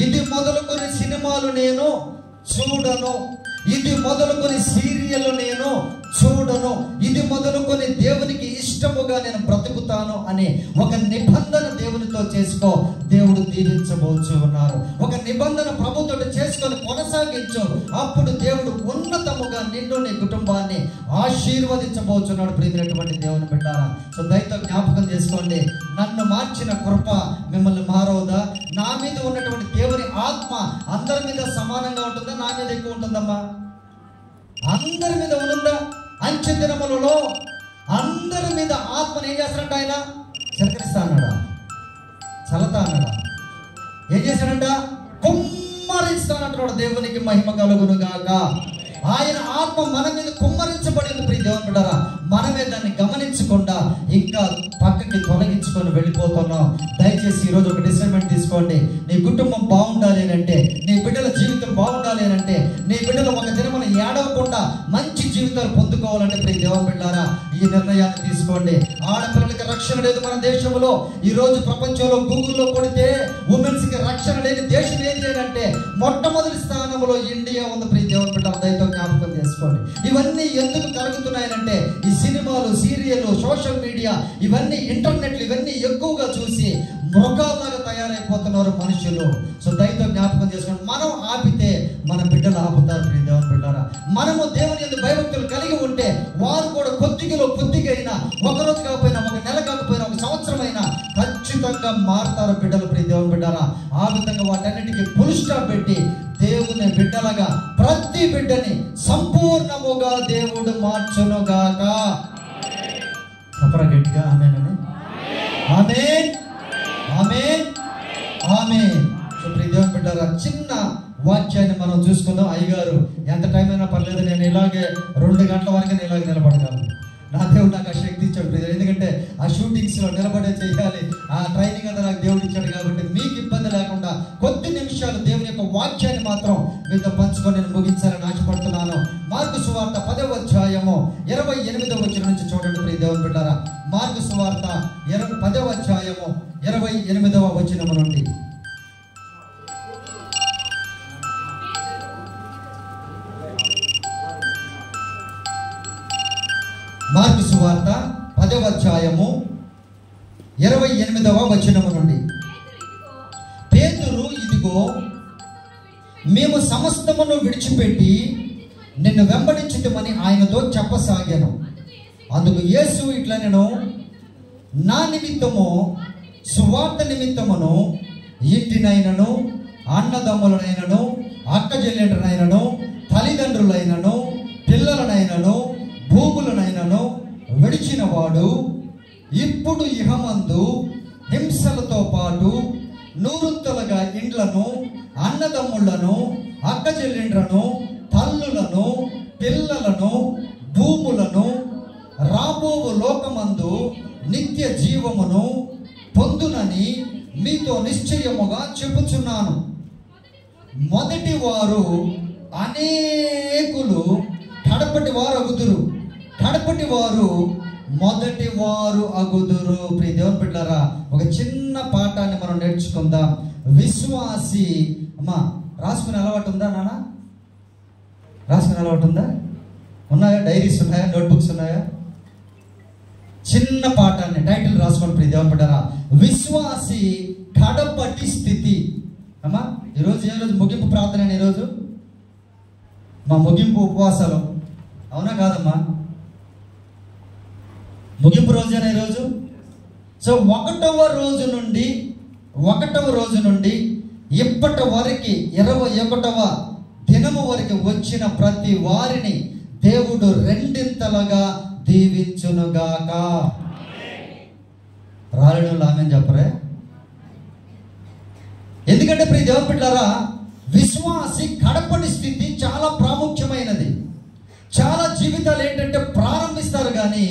ఇది మొదలుకొని సినిమాలు నేను చూడను, ఇది మొదలుకొని సీరియల్ నేను చూడను, ఇది మొదలుకొని దేవునికి ఇష్టముగా నేను బ్రతుకుతాను అనే ఒక నిబంధన దేవునితో చేసుకో, దేవుడు దీవించబోచు ఉన్నారు. ఒక నిబంధన ప్రభుతో చేసుకొని కొనసాగించు, అప్పుడు దేవుడు ఉన్నతముగా నిన్ను నీ కుటుంబాన్ని ఆశీర్వదించబోచున్నాడు. ప్రియమైనటువంటి దేవుని బిడ్డారా, సో దయతో జ్ఞాపకం చేసుకోండి, నన్ను మార్చిన కృప మిమ్మల్ని మారవుదా? నా మీద ఉన్నటువంటి దేవుని ఆత్మ అందరి మీద సమానంగా ఉంటుందా? నా మీద ఎక్కువ ఉంటుందమ్మా? అందరి మీద ఉందా? అంచె దినములలో అందరి మీద ఆత్మను ఏం చేస్తాడంట? ఆయన చిలకరిస్తా అన్నాడా? చల్లతా అన్నాడా? ఏం చేశాడంట? కుమ్మరిస్తానంటున్నాడు. దేవునికి మహిమ కలుగును గాక. ఆయన ఆత్మ మన మీద కుమ్మరించబడింది. ప్రియ దేవుని బిడ్డలారా, మనమే దాన్ని గమనించకుండా ఇంకా పక్కకి తొలగించుకొని వెళ్ళిపోతున్నాం. దయచేసి ఈరోజు ఒక డిసైడ్మెంట్ తీసుకోండి. నీ కుటుంబం బాగుండాలి అంటే, నీ బిడ్డల జీవితం బాగుండాలి అంటే, నీ బిడ్డలు ఒక దినమున ఏడవకుండా మంచి జీవితాలు పొందుకోవాలంటే ప్రియ దేవుని బిడ్డలారా, ఈ నిర్ణయాన్ని తీసుకోండి. ఆడపిల్లలకి రక్షణ లేదు మన దేశంలో. ఈ రోజు ప్రపంచంలో గూగుల్లో కొడితే ఉమెన్స్ కి రక్షణ లేని దేశం ఏది లేదంటే మొట్టమొదటి స్థానంలో ఇండియా ఉంది. ప్రియ దేవుని బిడ్డలారా, దయతో జ్ఞాపకం చేసుకోండి. ఇవన్నీ ఎందుకు కలుగుతున్నాయంటే ఈ సినిమాలు, సీరియల్, సోషల్ మీడియా, ఇవన్నీ ఇంటర్నెట్లు, ఇవన్నీ ఎక్కువగా చూసి మృగాల్లాగా తయారైపోతున్నారు మనుషులు. సో దయతో జ్ఞాపకం చేసుకోండి. మనం ఆపితే మన బిడ్డలు ఆపుతారు. ప్రియ దేవుని బిడ్డలారా, మనము దేవుని యందు భయభక్తులు కలిగి ఉంటే వారు కూడా కొద్దిగా అయినా, ఒకరోజు కాకపోయినా, ఒక నెల కాకపోయినా, ఒక సంవత్సరం అయినా ఖచ్చితంగా మారుతారు బిడ్డలు. ప్రియ దేవుని బిడ్డలారా, ఆ విధంగా వాటన్నిటికీ ఫుల్ స్టాప్ పెట్టి దేవుని బిడ్డలుగా ప్రతి బిడ్డని సంపూర్ణముగా దేవుడు మార్చునుగాక. చెప్పరా గట్టిగా ఆమేనని? ఆమేన్, ఆమేన్, ఆమేన్. సో ప్రియ దేవుని బిడ్డలారా, చిన్న వాక్యాన్ని మనం చూసుకుందాం. అయ్యగారు ఎంత టైం అయినా పర్లేదు, నేను ఇలాగే 2 గంటల వరకు నేను ఇలాగే నిలబడగలను. నా దేవుడు నాకు ఆ శక్తి ఇచ్చాడు ప్రియ. ఎందుకంటే ఆ షూటింగ్స్లో నిలబడే చేయాలి, ఆ ట్రైనింగ్ అంతా నాకు దేవుడు ఇచ్చాడు. కాబట్టి మీకు ఇబ్బంది లేకుండా కొద్ది నిమిషాలు దేవుని యొక్క వాక్యాన్ని మాత్రం మీతో పంచుకొని నేను ముగించాలని ఆశపడుతున్నాను. మార్కు సువార్త 10వ అధ్యాయము 28వ వచనం నుంచి చూడండి ప్రియ దేవుని బిడ్డలారా. మార్కు సువార్త 10వ అధ్యాయము 28వ వచనము నుండి. మార్కు సువార్త 10వ అధ్యాయము 28వ వచనము నుండి. పేతురు, ఇదిగో మేము సమస్తమును విడిచిపెట్టి నిన్ను వెంబడించుటమని ఆయనతో చెప్పసాగాను. అందుకు యేసు ఇట్లా, నేను నా నిమిత్తము, సువార్త నిమిత్తమును ఇంటినైనను, అన్నదమ్ములనైనను, అక్కచెల్లెండ్రనైనను, తల్లిదండ్రులైనను, పిల్లలనైనను, భూములనైనను విడిచిన వాడు ఇప్పుడు ఇహమందు హింసలతో పాటు 100 ఇండ్లను, అన్నదమ్ములను, అక్కచెల్లెండ్రను, తల్లులను, పిల్లలను, భూములను, రాబోవు లోకమందు నిత్య జీవమును పొందునని మీతో నిశ్చయముగా చెప్పుచున్నాను. మొదటి వారు అనేకులు కడపటి వారు అగుదురు, కడపటి వారు మొదటి వారు అగుదురు. ప్రియ దేవుని బిడ్డలారా, ఒక చిన్న పాఠాన్ని మనం నేర్చుకుందాం. విశ్వాసి, అమ్మా రాసుకునే అలవాటు ఉందా నాన్న? రాసుకునే అలవాటు ఉందా? ఉన్నాయా? డైరీస్ ఉన్నాయా? నోట్బుక్స్ ఉన్నాయా? చిన్న పాఠాన్ని టైటిల్ రాసుకోండి ప్రియ దేవుని బిడ్డలారా. విశ్వాసి కడపటి స్థితి. అమ్మా ఈరోజు ఏ రోజు ముగింపు ప్రార్థన? ఈరోజు మా ముగింపు ఉపవాసాలు, అవునా కాదమ్మా? ముగింపు రోజేనా ఈరోజు? సో 1వ రోజు నుండి ఇప్పటి వరకు 21వ దినము వరకు వచ్చిన ప్రతి వారిని దేవుడు 2ంతలుగా దీవించునుగాక. రాలేడు ఆమేన్ చెప్పరే? ఎందుకంటే ప్రియ దేవుని బిడ్డలారా, విశ్వాసి కడపటి స్థితి చాలా ప్రాముఖ్యమైనది. చాలా జీవితాలు ఏంటంటే ప్రారంభిస్తారు కానీ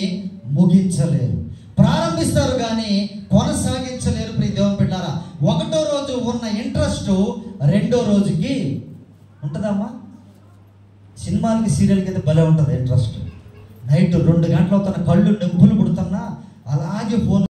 ముగించలేరు, ప్రారంభిస్తారు కానీ కొనసాగించలేరు. ప్రియ దేవుని బిడ్డలారా, 1వ రోజు ఉన్న ఇంట్రెస్ట్ 2వ రోజుకి ఉంటుందమ్మా. సినిమాలకి, సీరియల్కి అయితే భలే ఉంటుంది ఇంట్రెస్ట్. నైట్ 2 గంటలు అవుతున్న కళ్ళు నొప్పులు పుడుతున్నా అలాగే ఫోన్